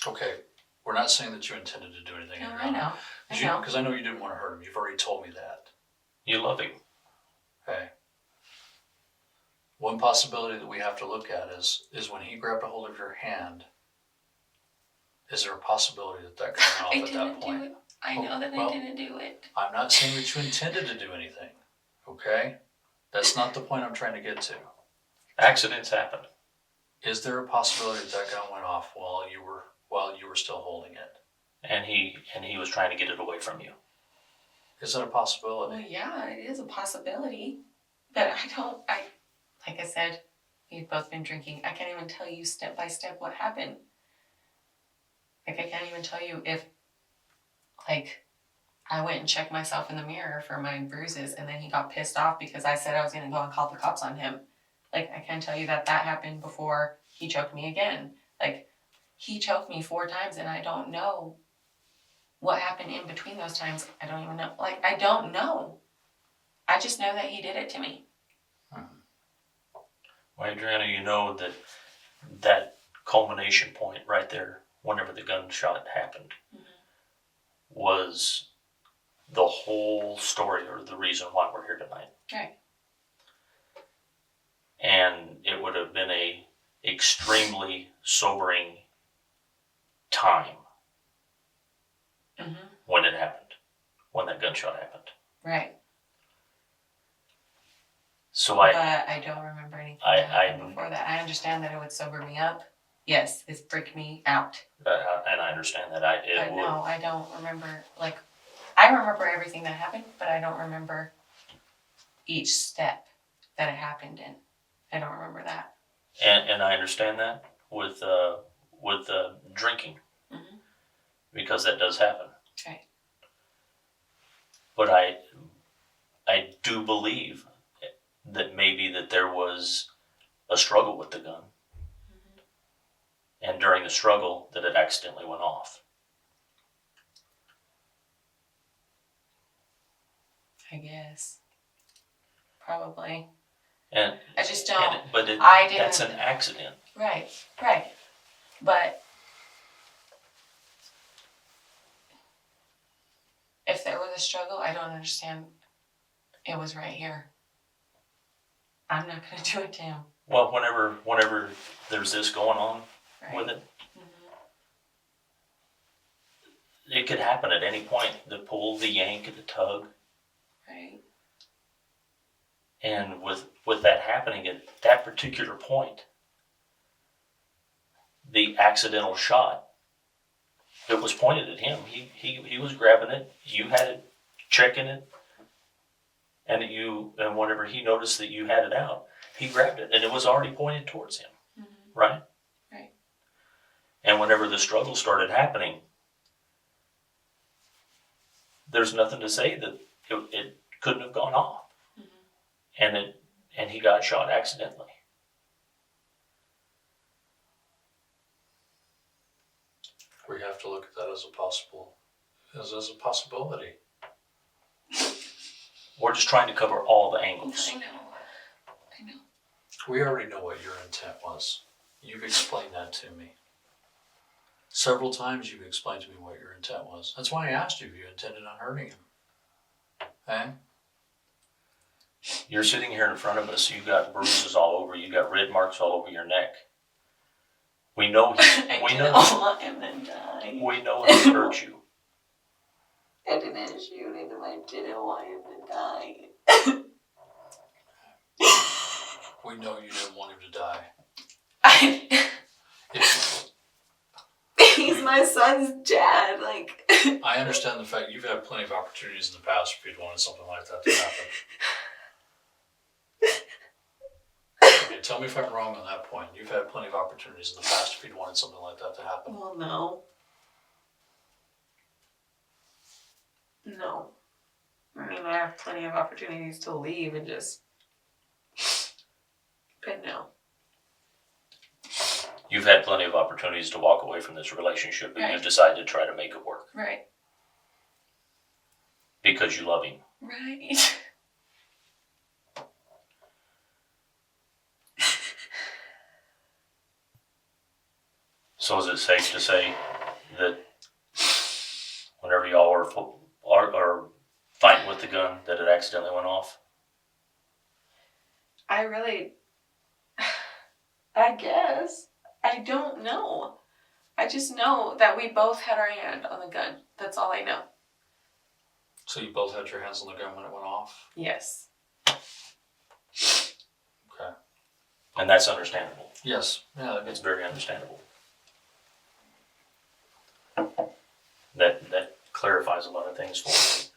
Okay. We're not saying that you intended to do anything. No, I know. I know. Because I know you didn't want to hurt him. You've already told me that. You love him. Okay. One possibility that we have to look at is when he grabbed a hold of your hand, is there a possibility that gun went off I at that didn't point? do it. I know that Well, I didn't do it. I'm not saying that you intended to do anything. Okay? That's not the point I'm trying to get to. Accidents happen. Is there a possibility that gun went off while you were still holding it? And he was trying to get it away from you. Is that a possibility? Well, yeah, it is a possibility. But like I said, we've both been drinking. I can't even tell you step by step what happened. Like, I can't even tell you if, like, I went and checked myself in the mirror for my bruises, and then he got pissed off because I said I was going to go and call the cops on him. Like, I can tell you that happened before he choked me again. Like, he choked me 4 times, and I don't know what happened in between those times. I don't even know. Like, I don't know. I just know that he did it to me. Well, Adrianna, you know that culmination point right there, whenever the gunshot happened, was the whole story or the reason why we're here tonight. Right. And it would have been a extremely sobering time when it happened, when that gunshot happened. Right. So But I don't remember anything that happened before that. I understand that it would sober me up. Yes, it freaked me out. and I understand that But no, I don't remember. Like, I remember everything that happened, but I don't remember each step that it happened in. I don't remember that. and I understand that with drinking, because that does happen. Right. But I do believe that maybe that there was a struggle with the gun, and during the struggle that it accidentally went off. I guess. Probably. And I just don't. That's an accident. Right. But if there was a struggle, I don't understand. It was right here. I'm not going to do it to him. Well, whenever there's this going on with it, it could happen at any point. The pull, the yank, the tug. Right. And with that happening at that particular point, the accidental shot, it was pointed at him. He was grabbing it. You had it, checking it, and whenever he noticed that you had it out, he grabbed it, and it was already pointed towards him, right? Right. And whenever the struggle started happening, there's nothing to say that it couldn't have gone off, and he got shot accidentally. We have to look at that as a possibility. We're just trying to cover all the angles. I know. We already know what your intent was. You've explained that to me. Several times you've explained to me what your intent was. That's why I asked you if you intended on hurting him. Okay? You're sitting here in front of us. You got bruises all over. You got red marks all over your neck. We know I didn't want him to die. We know he hurt you. I didn't shoot him. I didn't want him to die. We know you didn't want him to die. He's my son's dad. Like, I understand the fact you've had plenty of opportunities in the past if you'd wanted something like that to happen. Okay, tell me if I'm wrong on that point. You've had plenty of opportunities in the past if you'd wanted something like that to happen. well, no. No. I mean, I have plenty of opportunities to leave and just. But no. You've had plenty of opportunities to walk away from this relationship, but Right. you've decided to try to make it work Right. because you love him. Right. So is it safe to say that whenever y'all are fighting with the gun, that it accidentally went off? I guess. I don't know. I just know that we both had our hand on the gun. That's all I know. So you both had your hands on the gun when it went off? Yes. Okay. And that's understandable. Yes. Yeah, It's very understandable. That clarifies a lot of things for me.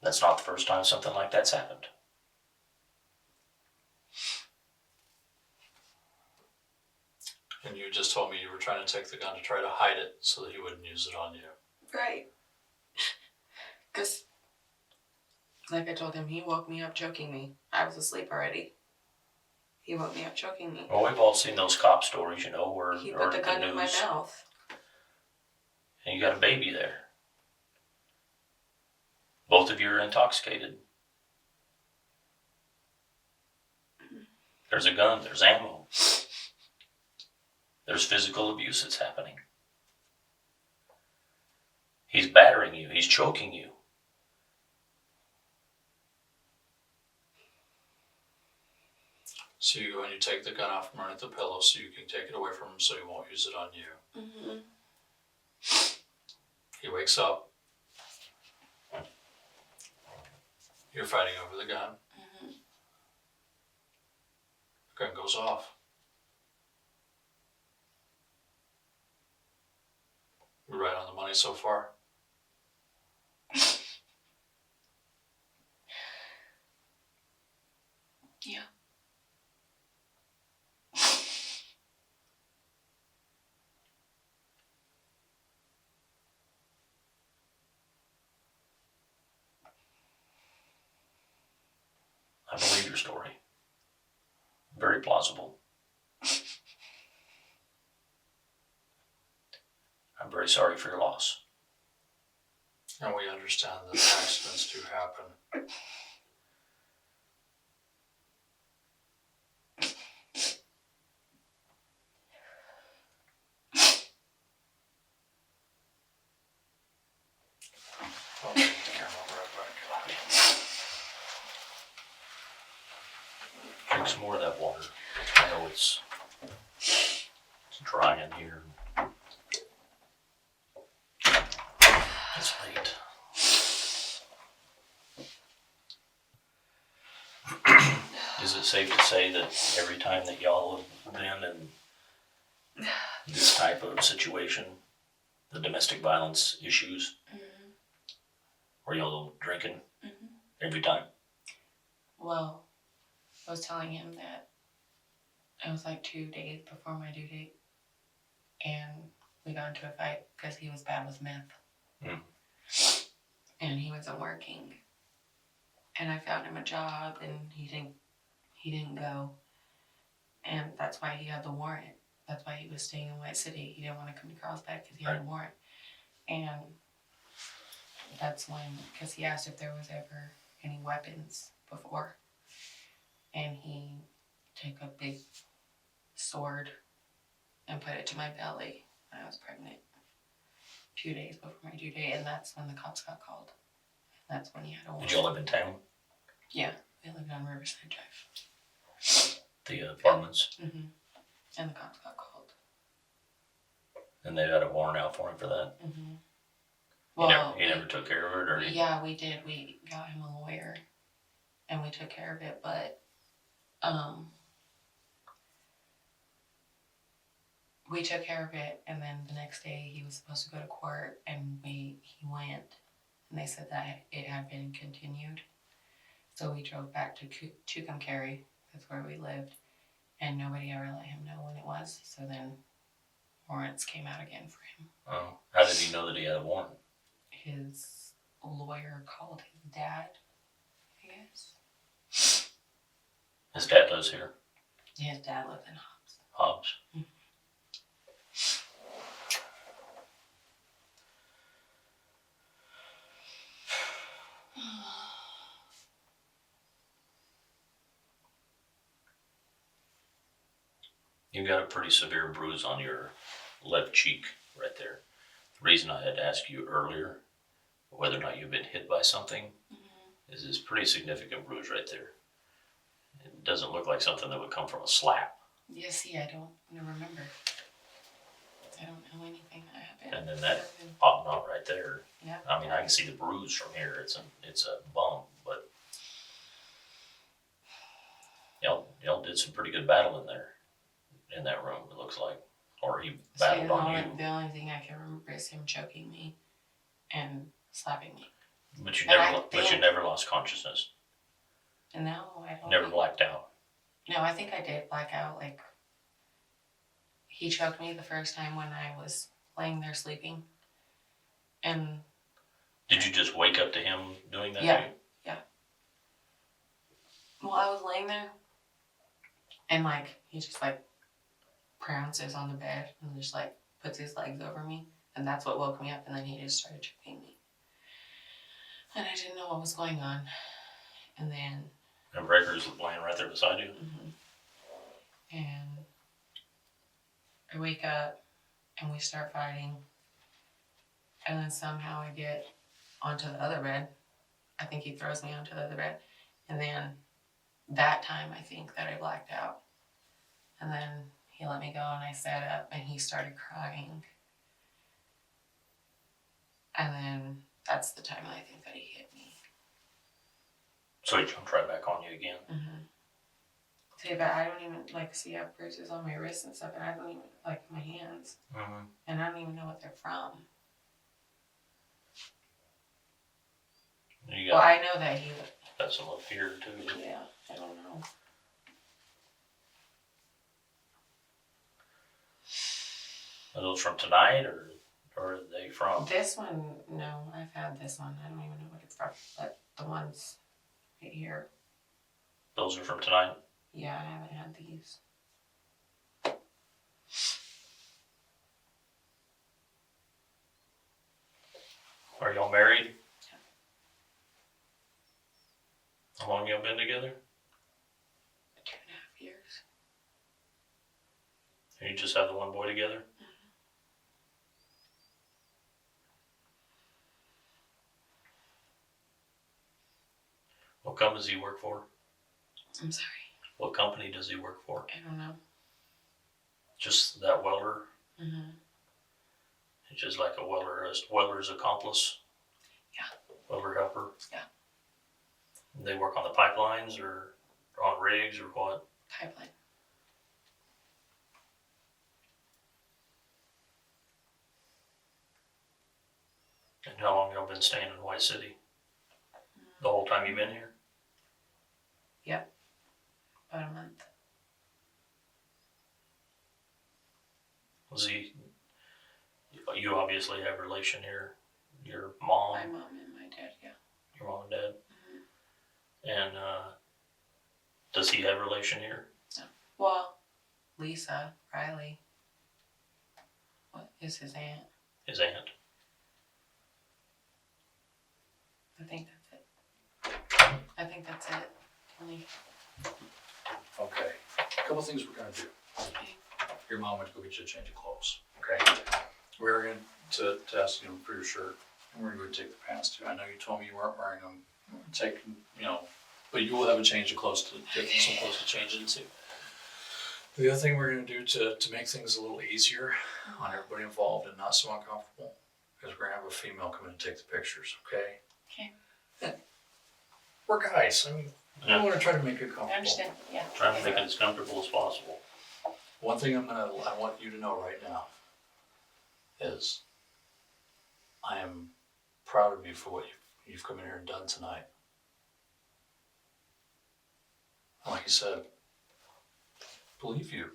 That's not the first time something like that's happened. and you just told me you were trying to take the gun to try to hide it so that he wouldn't use it on you. Right. Because, like I told him, he woke me up choking me. I was asleep already. He woke me up choking me. Well, we've all seen those cop stories, where He or put the gun in my news, mouth. and you got a baby there. Both of you are intoxicated. There's a gun, there's ammo. There's physical abuse that's happening. He's battering you, he's choking you. So you go and you take the gun off from underneath the pillow so you can take it away from him so he won't use it on you. Mm-hmm. He wakes up. You're fighting over the gun. Mm-hmm. The gun goes off. We're right on the money so far. Yeah. I believe your story. Very plausible. I'm very sorry for your loss. And we understand that accidents do happen. I'll take the camera right back. Drink some more of that water. I know it's dry in here. It's late. Is it safe to say that every time that y'all have been in this type of situation, the domestic violence issues, Mm-hmm. were y'all drinking Mm-hmm. every time? Well, I was telling him that it was like 2 days before my due date, and we got into a fight because he was bad with meth. Mm. And he wasn't working. And I found him a job, and he didn't go. And that's why he had the warrant. That's why he was staying in White City. He didn't want to come to Carlsbad because he had a warrant. And that's when, because he asked if there was ever any weapons before. And he took a big sword and put it to my belly when I was pregnant. 2 days before my due date, and that's when the cops got called. And that's when he had a warrant. Did y'all live in town? Yeah, we lived on Riverside Drive. The apartments? Mm-hmm. And the cops got called. And they had a warrant out for him for that? Mm-hmm. He never took care of it? Or yeah, we did. We got him a lawyer, and we took care of it, but we took care of it, and then the next day he was supposed to go to court, and he went, and they said that it had been continued. So we drove back to Tucumcari, that's where we lived, and nobody ever let him know when it was. So then warrants came out again for him. Oh, how did he know that he had a warrant? His lawyer called his dad, I guess. His dad lives here. His dad lived in Hobbs. Hobbs. You got a pretty severe bruise on your left cheek right there. The reason I had asked you earlier whether or not you've been hit by something is this pretty significant bruise right there. It doesn't look like something that would come from a slap. Yeah, see, I don't remember. I don't know anything that happened. And then that pop knot right there. Yeah. I mean, I can see the bruise from here. It's a bump, but y'all did some pretty good battle in there, in that room. It looks like, or he battled on you. The only thing I can remember is him choking me and slapping me. But you And never lost consciousness. No, I don't. Never blacked out. No, I think I did black out. Like, he choked me the first time when I was laying there sleeping. And Did you just wake up to him doing that? Yeah. To you? well, I was laying there, and like he just like prounces on the bed and just like puts his legs over me, and that's what woke me up. And then he just started choking me, and I didn't know what was going on. And then And Breaker's laying right there beside you. and I wake up and we start fighting, and then somehow I get onto the other bed. I think he throws me onto the other bed, and then that time I think that I blacked out, and then he let me go and I sat up and he started crying, and then that's the time I think that he hit me. So he jumped right back on you again. See, but I don't even like see I have bruises on my wrists and stuff, and I don't even like my hands, and I don't even know what they're from. You Well, got, I know that he. got some up here too. Yeah, I don't know. Are those from tonight or are they from? This one, no, I've had this one. I don't even know what it's from, but the ones right here, Those are from tonight. yeah, I haven't had these. Are y'all married? How long y'all been together? 2.5 years. And you just have the one boy together? What company does he work for? I'm sorry. What company does he work for? I don't know. Just that welder? Mm-hmm. It's just like a welder's accomplice? Yeah. Welder helper? Yeah. They work on the pipelines or on rigs or what? Pipeline. And how long y'all been staying in White City? The whole time you've been here? Yep. About a month. Was he? You obviously have a relation here. Your mom, My mom and my dad, yeah. your mom and dad, and does he have a relation here? Well, Lisa Riley. What is his aunt? His aunt. I think that's it. Only. Okay, a couple things we're gonna do. Okay. Your mom went to go get you a change of clothes, okay? We're going to ask you for your shirt, and we're going to take the pants too. I know you told me you weren't wearing them. Take, but you will have a change of clothes to get some clothes to change into. The other thing we're going to do to make things a little easier on everybody involved and not so uncomfortable is we're going to have a female come in and take the pictures, okay? Okay. Yeah. We're guys. I mean, we want to try to make it comfortable. I understand. Yeah. Trying to make it as comfortable as possible. One thing I want you to know right now is I am proud of you for what you've come in here and done tonight. And like you said, believe you,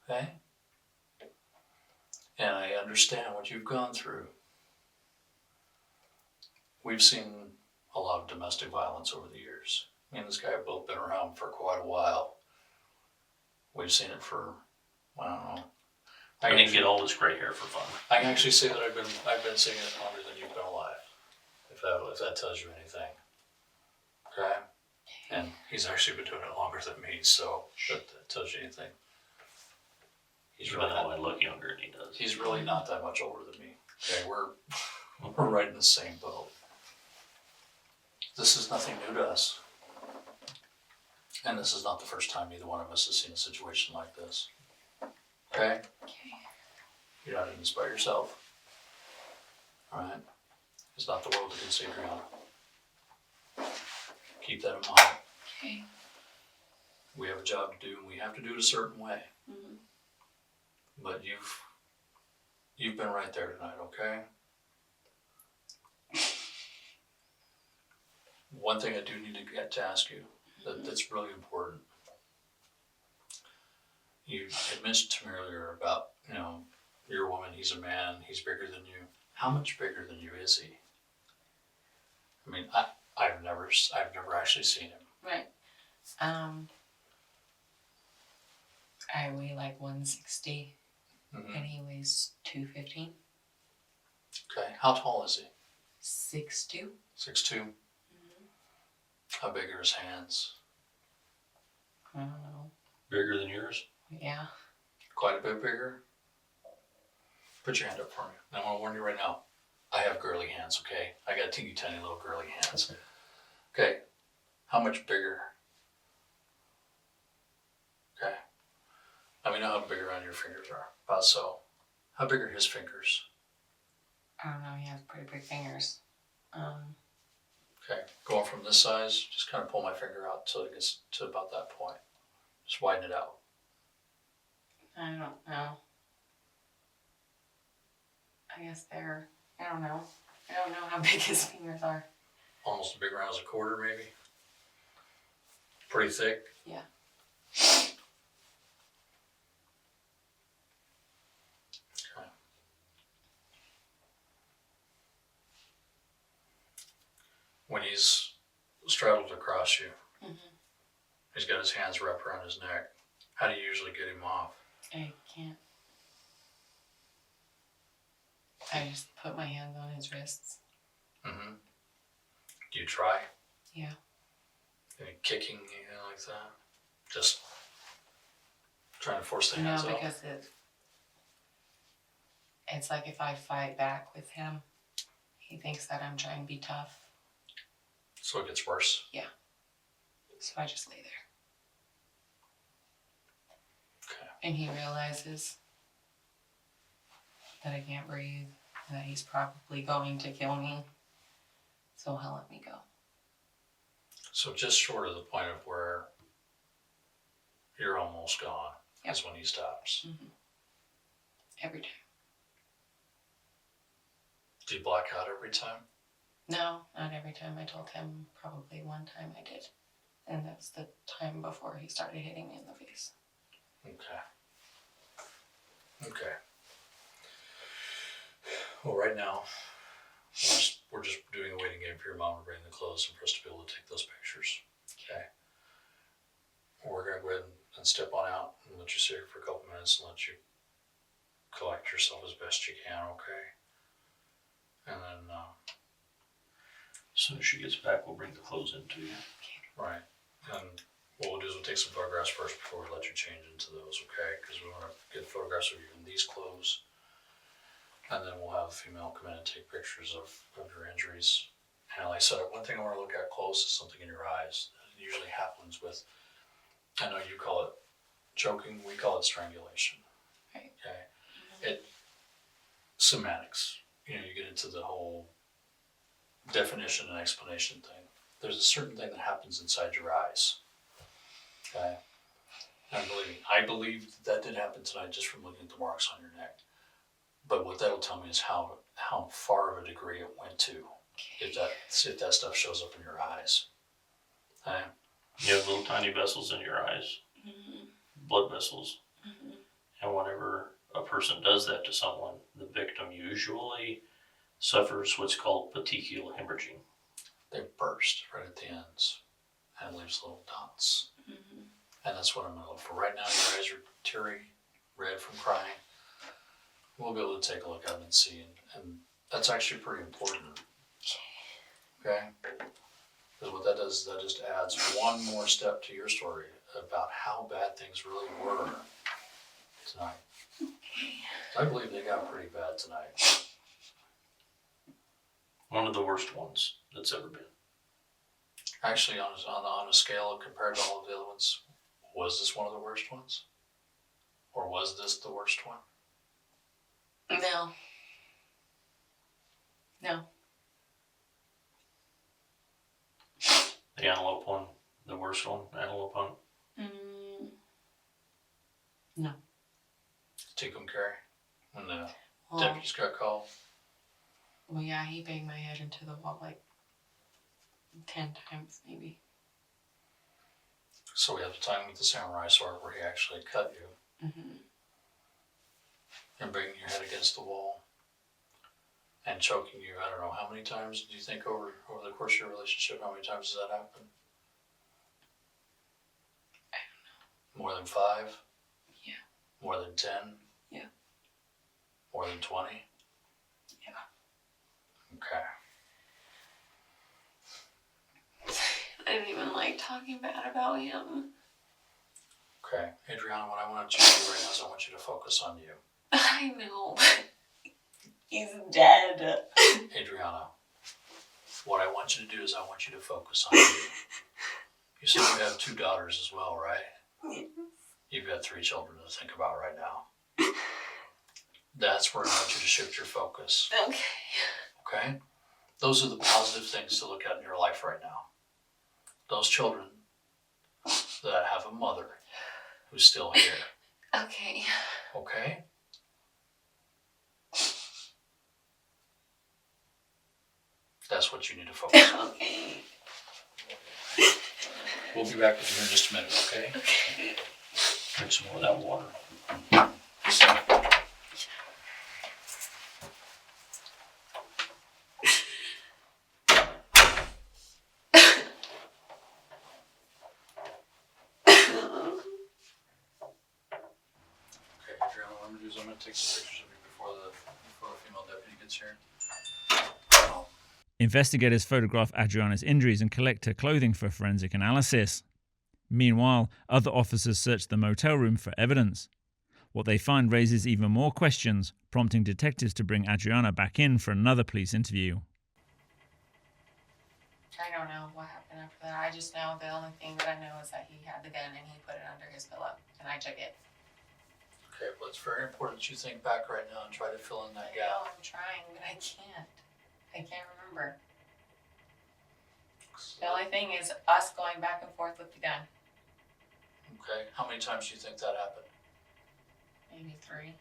okay? And I understand what you've gone through. We've seen a lot of domestic violence over the years. Me and this guy have both been around for quite a while. We've seen it for, I don't know. I didn't get all this gray hair for fun. I can actually say that I've been seeing it longer than you've been alive. If that tells you anything. Okay? And he's actually been doing it longer than me, so that tells you anything. Even though I look younger than he does. He's really not that much older than me. Okay, we're right in the same boat. This is nothing new to us. And this is not the first time either one of us has seen a situation like this. Okay? Okay. You're not in this by yourself. Alright? It's not the world against Adrianna. Keep that in mind. Okay. We have a job to do and we have to do it a certain way. Mm-hmm. But you've been right there tonight, okay? One thing I do need to get to ask you that's really important. You had mentioned to me earlier about, you're a woman, he's a man, he's bigger than you. How much bigger than you is he? I mean, I've never actually seen him. Right. I weigh like 160 Mm-hmm. and he weighs 215. Okay, how tall is he? 6'2". 6'2"? Mm-hmm. How big are his hands? I don't know. Bigger than yours? Yeah. Quite a bit bigger? Put your hand up for me. I'm gonna warn you right now. I have girly hands, okay? I got teeny tiny little girly hands. Okay, how much bigger? Okay. Let me know how big around your fingers are. About so. How big are his fingers? I don't know. He has pretty big fingers. Okay, going from this size, just kind of pull my finger out until it gets to about that point. Just widen it out. I don't know. I guess I don't know. I don't know how big his fingers are. Almost as big around as a quarter, maybe. Pretty thick. Yeah. Okay. When he's straddled across you, Mm-hmm. he's got his hands wrapped around his neck. How do you usually get him off? I can't. I just put my hands on his wrists. Mm-hmm. Do you try? Yeah. Any kicking, anything like that? Just trying to force the hands No, off? because it's like if I fight back with him, he thinks that I'm trying to be tough. So it gets worse? So I just lay there. Okay. And he realizes that I can't breathe, and that he's probably going to kill me. So he'll let me go. So just short of the point of where you're almost gone is when he stops. Mm-hmm. Every time. Do you black out every time? No, not every time. I told him probably one time I did. And that's the time before he started hitting me in the face. Okay. Okay. Well, right now, we're just doing a waiting game for your mom to bring the clothes and for us to be able to take those pictures. Okay. We're going to go ahead and step on out and let you sit here for a couple minutes and let you collect yourself as best you can, okay? And then, As soon as she gets back, we'll bring the clothes in to you. right. And what we'll do is we'll take some photographs first before we let you change into those, okay? Because we want to get photographs of you in these clothes. And then we'll have a female come in and take pictures of your injuries. And like I said, one thing I want to look at close is something in your eyes. It usually happens with, I know you call it choking, we call it strangulation. Right. Okay. It semantics. You get into the whole definition and explanation thing. There's a certain thing that happens inside your eyes. Okay. And believe me, I believe that did happen tonight just from looking at the marks on your neck. But what that'll tell me is how far of a degree it went to, if that stuff shows up in your eyes. Okay. You have little tiny vessels in your eyes, blood vessels. And whenever a person does that to someone, the victim usually suffers what's called petechial hemorrhaging. They burst right at the ends and leaves little dots. And that's what I'm gonna look for. Right now, your eyes are teary, red from crying. We'll be able to take a look at them and see, and that's actually pretty important. Okay? Because what that does is that just adds one more step to your story about how bad things really were tonight. I believe they got pretty bad tonight. One of the worst ones that's ever been. Actually, on a scale compared to all of the other ones, was this one of the worst ones? Or was this the worst one? No. No. The antelope one, the worst one, antelope hunt. No. Tecum Carry? When the Well, deputies got called? well, yeah, he banged my head into the wall like 10 times, maybe. So we have the time with the samurai sword where he actually cut you Mm-hmm. and banging your head against the wall and choking you. I don't know, how many times do you think over the course of your relationship, how many times does that happen? I don't know. More than 5? Yeah. More than 10? Yeah. More than 20? Yeah. Okay. I didn't even like talking bad about him. Okay. Adrianna, what I want you to do right now is I want you to focus on you. I know, but he's dead. Adrianna, what I want you to do is I want you to focus on you. You said you have 2 daughters as well, right? Yes. You've got 3 children to think about right now. That's where I want you to shift your focus. Okay. Okay? Those are the positive things to look at in your life right now. Those children that have a mother who's still here. Okay. Okay? That's what you need to focus on. Okay. We'll be back with you in just a minute, okay? Okay. Drink some more of that water. Okay, Adrianna, what I'm gonna do is I'm gonna take some pictures of you before the female deputy gets here. Investigators photograph Adrianna's injuries and collect her clothing for forensic analysis. Meanwhile, other officers search the motel room for evidence. What they find raises even more questions, prompting detectives to bring Adrianna back in for another police interview. I don't know what happened after that. I just know the only thing that I know is that he had the gun and he put it under his pillow and I took it. Okay, well, it's very important that you think back right now and try to fill in that I know, gap. I'm trying, but I can't. I can't remember. The only thing is us going back and forth with the gun. Okay, how many times do you think that happened? Maybe 3.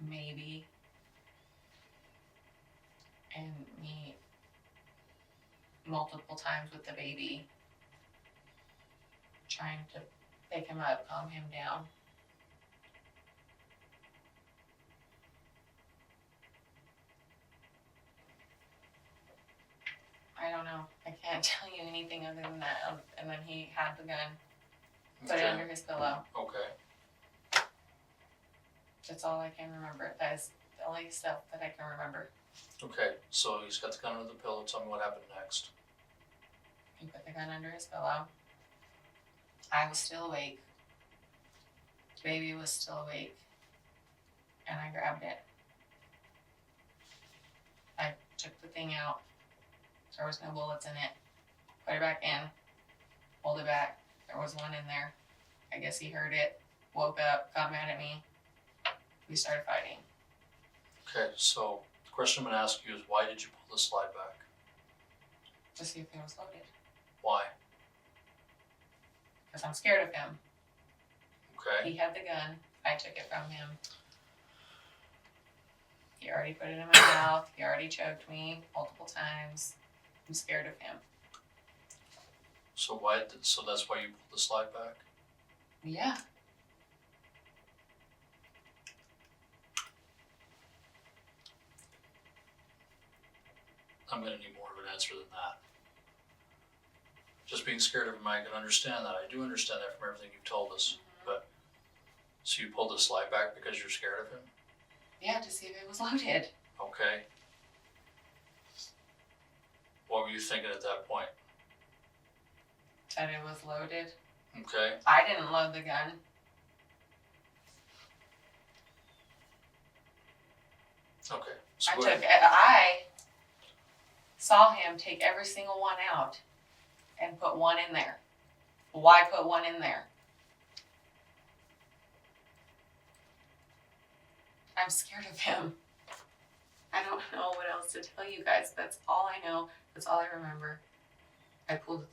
Maybe. And me multiple times with the baby. Trying to pick him up, calm him down. I don't know. I can't tell you anything other than that. And then he had the gun, put it under his pillow. Okay. That's all I can remember. That is the only stuff that I can remember. Okay, so he's got the gun under the pillow. Tell me what happened next. He put the gun under his pillow. I was still awake. The baby was still awake. And I grabbed it. I took the thing out. There was no bullets in it. Put it back in. Pulled it back. There was one in there. I guess he heard it. Woke up. Got mad at me. We started fighting. Okay, so the question I'm going to ask you is why did you pull the slide back? To see if it was loaded. Why? Because I'm scared of him. Okay. He had the gun. I took it from him. He already put it in my mouth. He already choked me multiple times. I'm scared of him. So that's why you pulled the slide back? Yeah. I'm going to need more of an answer than that. just being scared of him, I can understand that. I do understand that from everything you've told us. But so you pulled the slide back because you're scared of him? Yeah, to see if it was loaded. Okay. What were you thinking at that point? That it was loaded. Okay. I didn't load the gun. Okay. So I saw him take every single one out and put one in there. Why put one in there? I'm scared of him. I don't know what else to tell you guys. That's all I know. That's all I remember. I pulled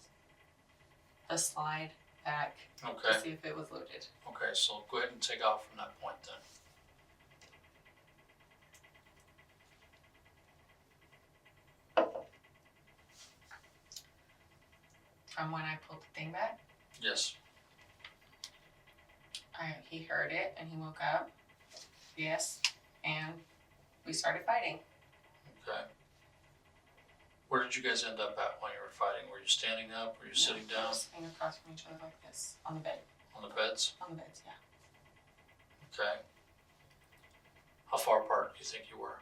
the slide back to Okay. see if it was loaded. Okay, so go ahead and take off from that point then. From when I pulled the thing back, Yes. he heard it and he woke up. Yes, and we started fighting. Okay. Where did you guys end up at when you were fighting? Were you standing up? Were you sitting We down? were sitting across from each other like this on the bed. On the beds? On the beds, yeah. Okay. How far apart do you think you were?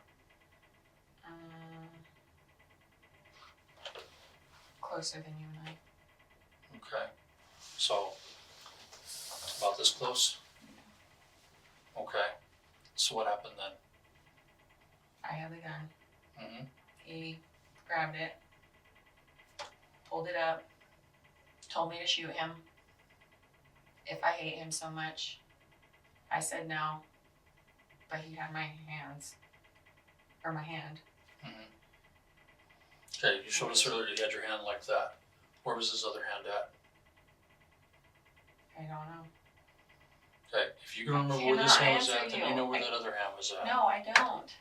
Closer than you and I. Okay. So, about this close? Okay. So what happened then? I had the gun. Mm-hmm. He grabbed it, pulled it up, told me to shoot him. If I hate him so much, I said no, but he had my hands, or my hand. Mm-hmm. Okay, you showed us earlier you had your hand like that. Where was his other hand at? I don't know. Okay, if you can remember where this cannot hand was answer at, then you. you know where that other hand was at. No, I don't.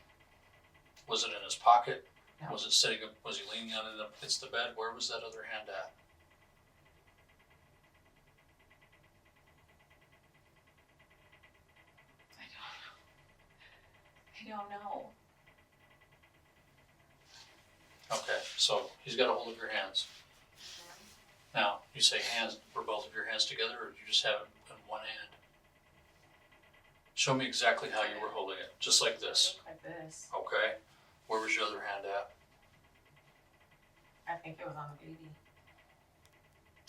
Was it in his pocket? No. Was it sitting up, was he leaning on it against the bed? Where was that other hand at? I don't know. Okay, so he's got a hold of your hands. Now, you say hands, were both of your hands together, or did you just have it in one hand? Show me exactly how you were holding it, just like this. Like this. Okay, where was your other hand at? I think it was on the baby.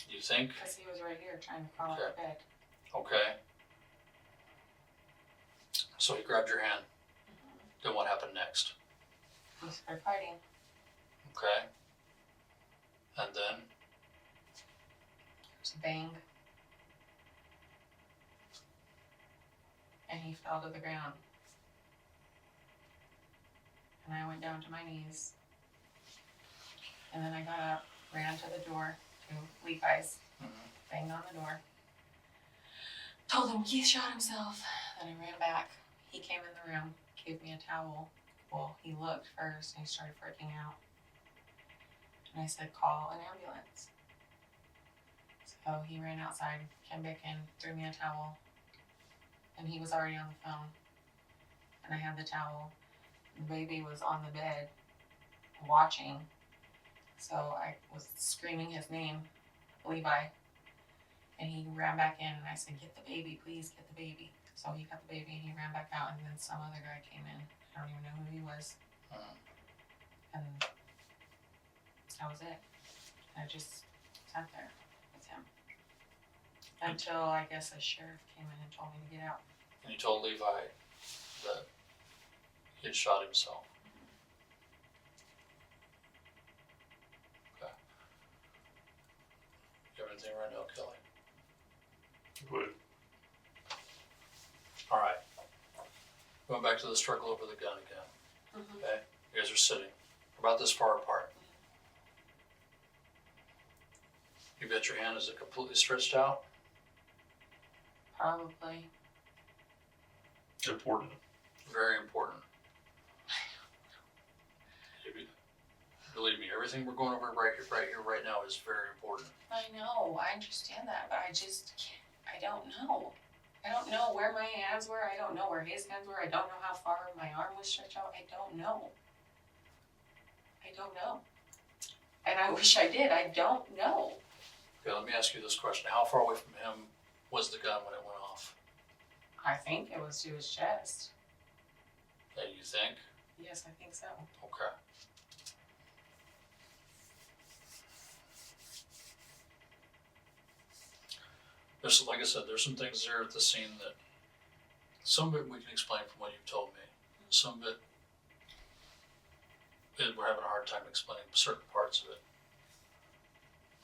You think? Because he was right here trying to crawl out of bed. Okay. So he grabbed your hand. Then what happened next? We started fighting. Okay. And then? There's a bang. And he fell to the ground. And I went down to my knees. And then I got up, ran to the door to Levi's, banged on the door. Told him he shot himself. Then I ran back. He came in the room, gave me a towel. Well, he looked first and he started freaking out. And I said, call an ambulance. So he ran outside, came back in, threw me a towel. And he was already on the phone. And I had the towel. The baby was on the bed watching. So I was screaming his name, Levi. And he ran back in and I said, get the baby, please get the baby. So he got the baby and he ran back out and then some other guy came in. I don't even know who he was. And that was it. I just sat there with him. Until I guess a sheriff came in and told me to get out. And you told Levi that he had shot himself. Okay. You have anything right now, Kelly? Would. All right. Going back to the struggle over the gun again. Okay. You guys are sitting about this far apart. You got your hand, is it completely stretched out? Probably. It's important. Very important. Believe me, everything we're going over right now is very important. I know, I understand that, but I don't know. I don't know where my hands were. I don't know where his hands were. I don't know how far my arm was stretched out. I don't know. I don't know. And I wish I did. I don't know. Okay, let me ask you this question. How far away from him was the gun when it went off? I think it was to his chest. That you think? Yes, I think so. Okay. There's, like I said, there's some things there at the scene that some of it we can explain from what you've told me. Some of it, we're having a hard time explaining certain parts of it.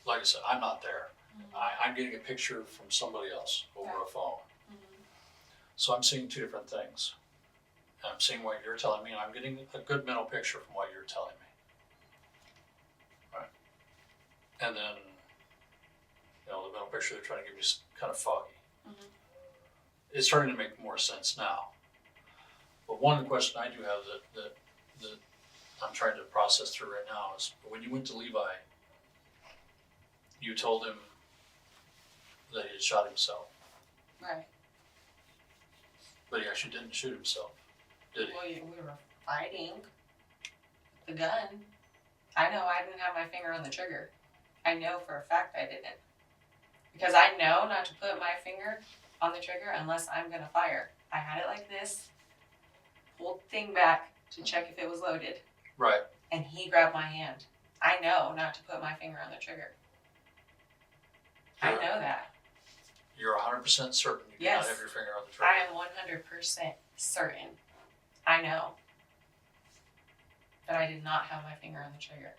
Like I said, I'm not there. I'm getting a picture from somebody else over a phone. So I'm seeing two different things. And I'm seeing what you're telling me, and I'm getting a good mental picture from what you're telling me. Right. And then, you know, the mental picture they're trying to give me is kind of foggy. It's starting to make more sense now. But one question I do have that I'm trying to process through right now is when you went to Levi, you told him that he had shot himself, Right. but he actually didn't shoot himself, did he? Well, we were fighting the gun. I know I didn't have my finger on the trigger. I know for a fact I didn't. Because I know not to put my finger on the trigger unless I'm going to fire. I had it like this, pulled the thing back to check if it was loaded, Right. and he grabbed my hand. I know not to put my finger on the trigger. I know that. You're 100% certain you did Yes. not have your finger on the trigger. I am 100% certain. I know that I did not have my finger on the trigger.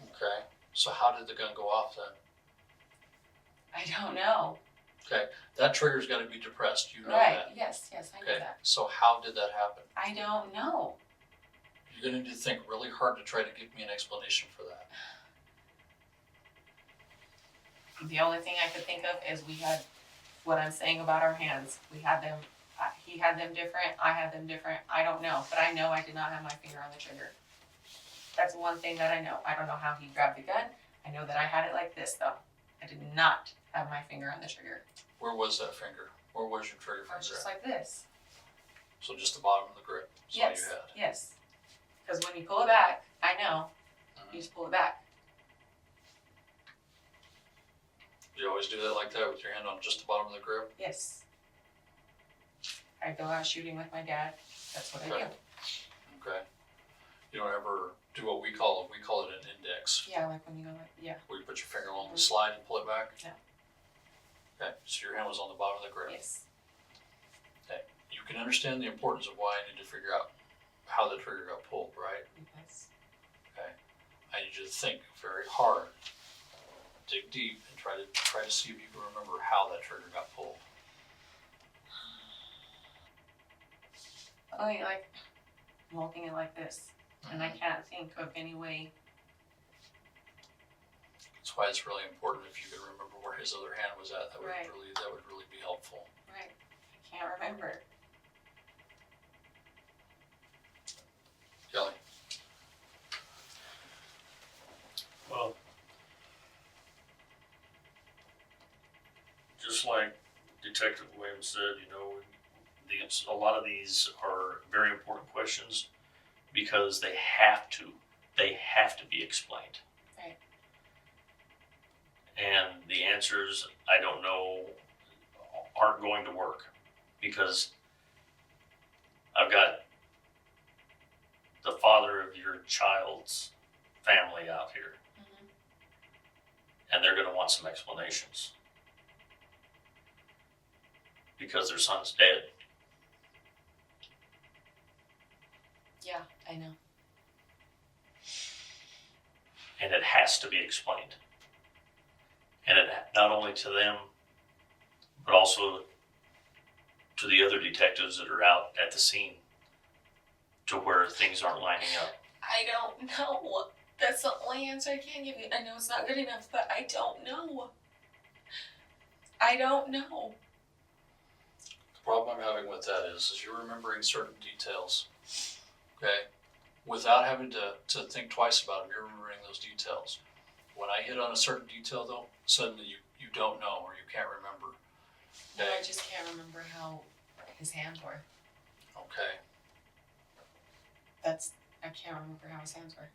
Okay. So how did the gun go off then? I don't know. Okay. That trigger's got to be depressed. You know Right. that. Yes, I know Okay. that. So how did that happen? I don't know. You're going to need to think really hard to try to give me an explanation for that. The only thing I could think of is we had what I'm saying about our hands. We had them, he had them different, I had them different. I don't know, but I know I did not have my finger on the trigger. That's one thing that I know. I don't know how he grabbed the gun. I know that I had it like this though. I did not have my finger on the trigger. Where was that finger? Where was your trigger I was finger just at? like this. So just the bottom of the grip. That's all Yes, you had. yes. Because when you pull it back, I know, Mhm. you just pull it back. You always do that like that with your hand on just the bottom of the grip? Yes. I go out shooting with my dad. That's what I Okay. do. Okay. You don't ever do what we call it an index, Yeah, like when you go like, yeah, where you put your finger along the slide and pull it back? No. Okay, so your hand was on the bottom of the grip. yes. Okay. You can understand the importance of why I need to figure out how the trigger got pulled, right? Yes. Okay. I need you to think very hard, dig deep, and try to see if you can remember how that trigger got pulled. Like, I'm holding it like this, and I can't think of any way. That's why it's really important if you can remember where his other hand was at. That would Right. really be helpful. Right. I can't remember. Kelly. Well, just like Detective Williams said, you know, a lot of these are very important questions because they have to be explained. Right. And the answers, I don't know, aren't going to work because I've got the father of your child's family out here, and they're going to want some explanations because their son's dead. Yeah, I know. And it has to be explained. And it not only to them, but also to the other detectives that are out at the scene to where things aren't lining up. I don't know. That's the only answer I can give you. I know it's not good enough, but I don't know. I don't know. The problem I'm having with that is you're remembering certain details, okay? Without having to think twice about them, you're remembering those details. When I hit on a certain detail though, suddenly you don't know or you can't remember. No, Okay? I just can't remember how his hands were. Okay. I can't remember how his hands were.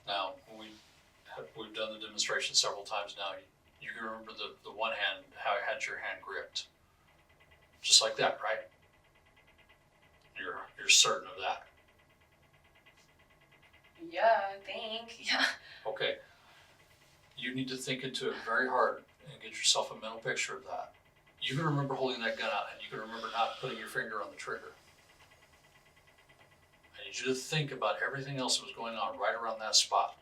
Now, we've done the demonstration several times now. You can remember the one hand, how I had your hand gripped. Just like that, right? You're certain of that. Yeah, I think. Yeah. Okay. You need to think into it very hard and get yourself a mental picture of that. You can remember holding that gun out, and you can remember not putting your finger on the trigger. I need you to think about everything else that was going on right around that spot.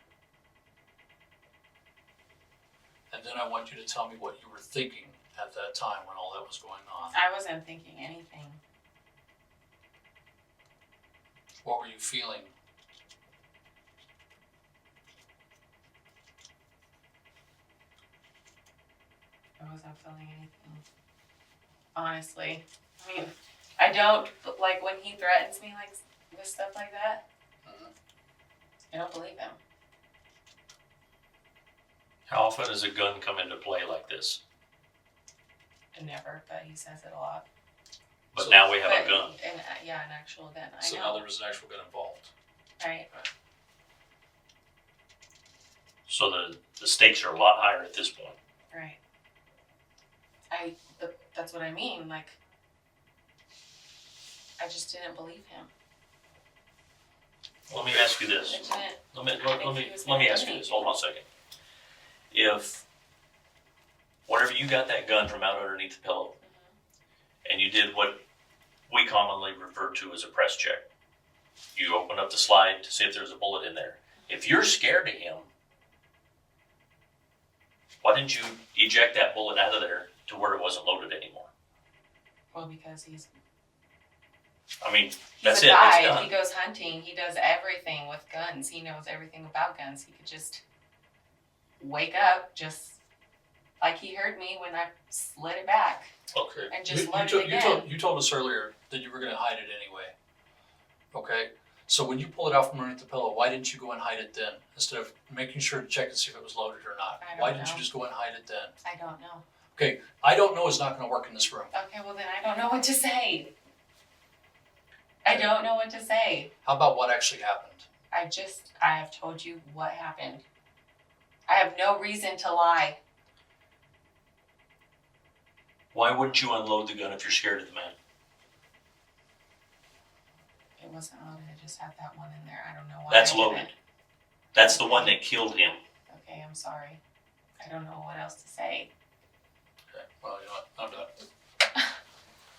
And then I want you to tell me what you were thinking at that time when all that was going on. I wasn't thinking anything. What were you feeling? I wasn't feeling anything. Honestly. I mean, I don't, like, when he threatens me, like, with stuff like that, I don't believe him. How often does a gun come into play like this? Never, but he says it a lot. But So- now we have But, a gun. And, yeah, an actual gun. I So know. now there was an actual gun involved. Right. So the stakes are a lot higher at this point. Right. That's what I mean. Like, I just didn't believe him. Let me ask you this. I didn't. Let me he was let me gonna ask do you this. anything. Hold on a second. If whenever you got that gun from out underneath the pillow, and you did what we commonly refer to as a press check, you opened up the slide to see if there's a bullet in there. If you're scared of him, why didn't you eject that bullet out of there to where it wasn't loaded anymore? Well, because he's I mean, that's a it. It's guide. done. He goes hunting. He does everything with guns. He knows everything about guns. He could just wake up, just like he heard me when I slid it back. Okay. And just you, load you, it again. you told us earlier that you were going to hide it anyway. Okay. So when you pull it out from underneath the pillow, why didn't you go and hide it then instead of making sure to check to see if it was loaded or not? I don't Why didn't know. you just go and hide it then? I don't know. Okay. I don't know is not going to work in this room. Okay, well then I don't know what to say. I don't know what to say. How about what actually happened? I have told you what happened. I have no reason to lie. Why wouldn't you unload the gun if you're scared of the man? It wasn't loaded. I just had that one in there. I don't know why. That's I didn't. loaded. That's the one that killed him. Okay, I'm sorry. I don't know what else to say. Okay. Well, you know what? I'm done.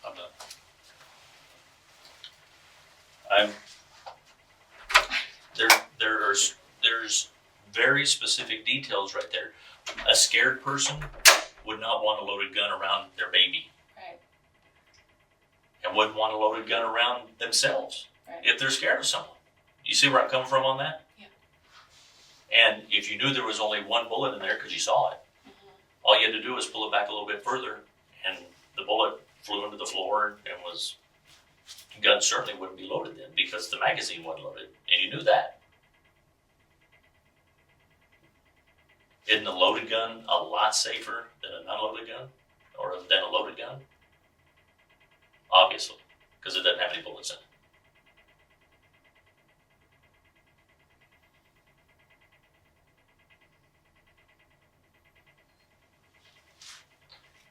I'm done. There's very specific details right there. A scared person would not want a loaded gun around their baby, Right, and wouldn't want a loaded gun around themselves right. if they're scared of someone. You see where I'm coming from on that? Yeah. And if you knew there was only one bullet in there because you saw it, all you had to do was pull it back a little bit further, and the bullet flew into the floor and was. The gun certainly wouldn't be loaded then because the magazine wasn't loaded, and you knew that. Isn't a loaded gun a lot safer than an unloaded gun, or than a loaded gun? Obviously, because it doesn't have any bullets in it.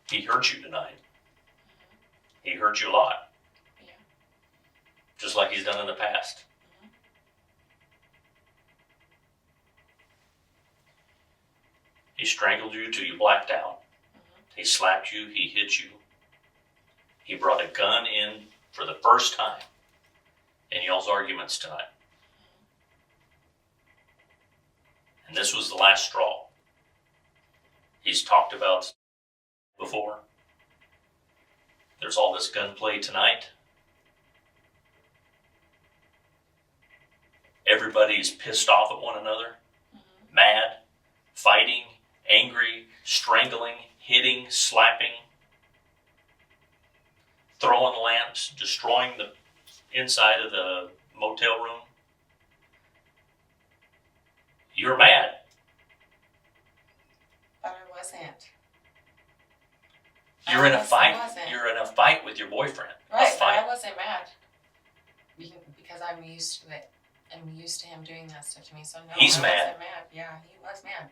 He hurt you tonight. He hurt you a lot. Yeah. Just like he's done in the past. He strangled you till you blacked out. He slapped you, he hit you. He brought a gun in for the first time in y'all's arguments tonight. And this was the last straw. He's talked about before. There's all this gunplay tonight. Everybody's pissed off at one another, mad, fighting, angry, strangling, hitting, slapping, throwing lamps, destroying the inside of the motel room. You're mad. But I wasn't. You're in a honestly fight. wasn't. You're in a fight with your boyfriend. Right, A but fight. I wasn't mad. Because I'm used to it. am used to him doing that stuff to me, so no, He's I mad. wasn't mad. Yeah, he was mad.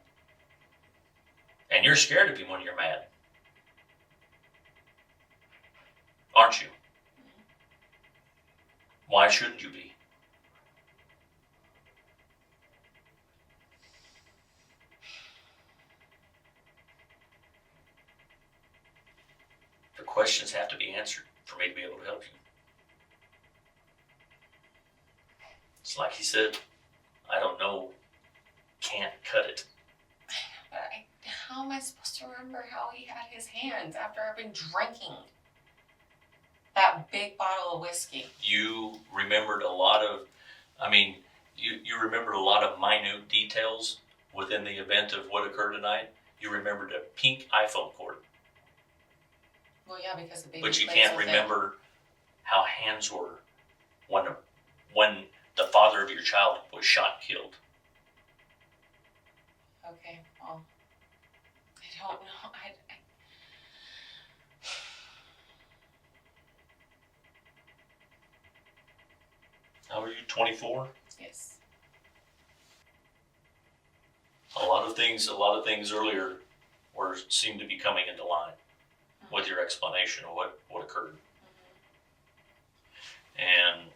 And you're scared of him when you're mad. Aren't you? Why shouldn't you be? The questions have to be answered for me to be able to help you. It's like he said, I don't know, can't cut it. But how am I supposed to remember how he had his hands after I've been drinking that big bottle of whiskey? You remembered a lot of, you remembered a lot of minute details within the event of what occurred tonight. You remembered a pink iPhone cord. Well, yeah, because the baby. But you plays can't with it. remember how hands were when the father of your child was shot and killed. Okay, well, I don't know. How are you, 24? Yes. A lot of things earlier seemed to be coming into line with your explanation of what occurred. And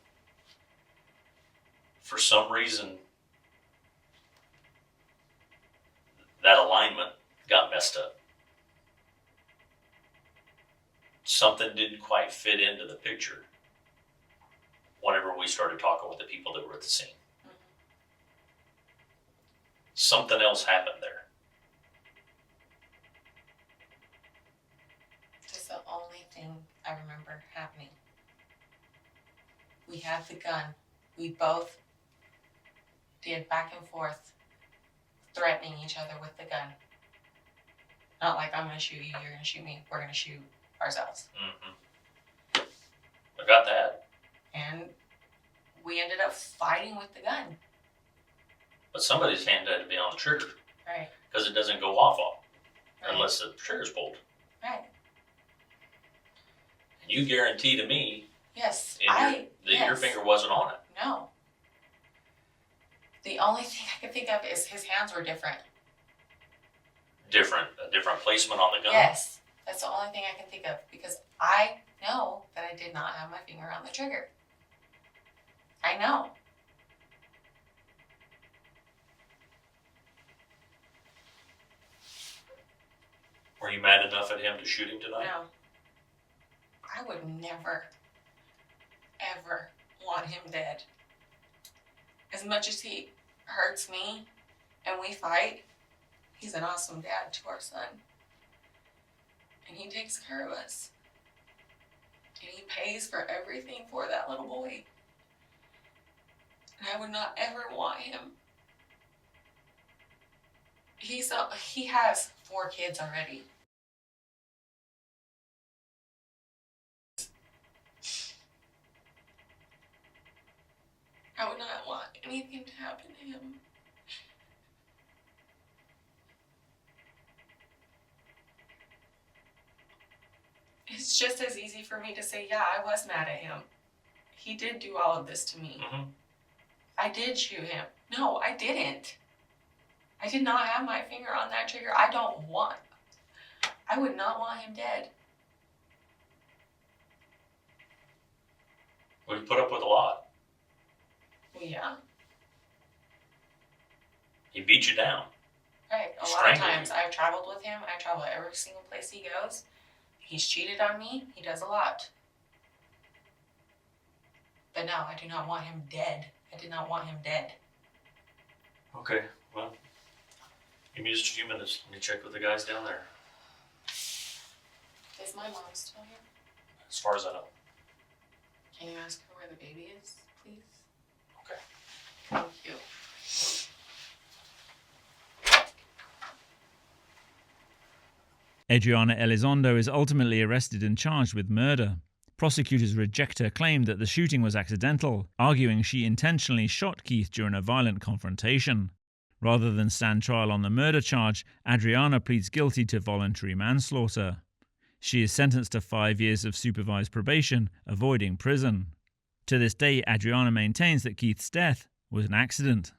for some reason, that alignment got messed up. Something didn't quite fit into the picture whenever we started talking with the people that were at the scene. Something else happened there. That's the only thing I remember happening. We had the gun. We both did back and forth, threatening each other with the gun. Not like I'm going to shoot you, you're going to shoot me. We're going to shoot ourselves. Mm-hmm. I got that. And we ended up fighting with the gun. But somebody's hand had to be on the trigger Right. because it doesn't go off Right. unless the trigger's pulled. Right. And you guarantee to me Yes. that your yes. finger wasn't on it. No. The only thing I can think of is his hands were different. A different placement on the gun. Yes. That's the only thing I can think of because I know that I did not have my finger on the trigger. I know. Were you mad enough at him to shoot him tonight? No. I would never, ever want him dead. As much as he hurts me and we fight, he's an awesome dad to our son. And he takes care of us. And he pays for everything for that little boy. And I would not ever want him. He has 4 kids already. I would not want anything to happen to him. It's just as easy for me to say, yeah, I was mad at him. He did do all of this to me. Mm-hmm. I did shoot him. No, I didn't. I did not have my finger on that trigger. I would not want him dead. Well, you put up with a lot. Well, yeah. He beat you down. Right. A lot of Strangled times you. I've traveled with him. I travel every single place he goes. He's cheated on me. He does a lot. But no, I do not want him dead. I did not want him dead. Okay, well, give me just a few minutes. Let me check with the guys down there. Is my mom still here? As far as I know. Can you ask her where the baby is, please? Okay. Thank you. Adrianna Elizondo is ultimately arrested and charged with murder. Prosecutors reject her claim that the shooting was accidental, arguing she intentionally shot Keith during a violent confrontation. Rather than stand trial on the murder charge, Adrianna pleads guilty to voluntary manslaughter. She is sentenced to 5 years of supervised probation, avoiding prison. To this day, Adrianna maintains that Keith's death was an accident.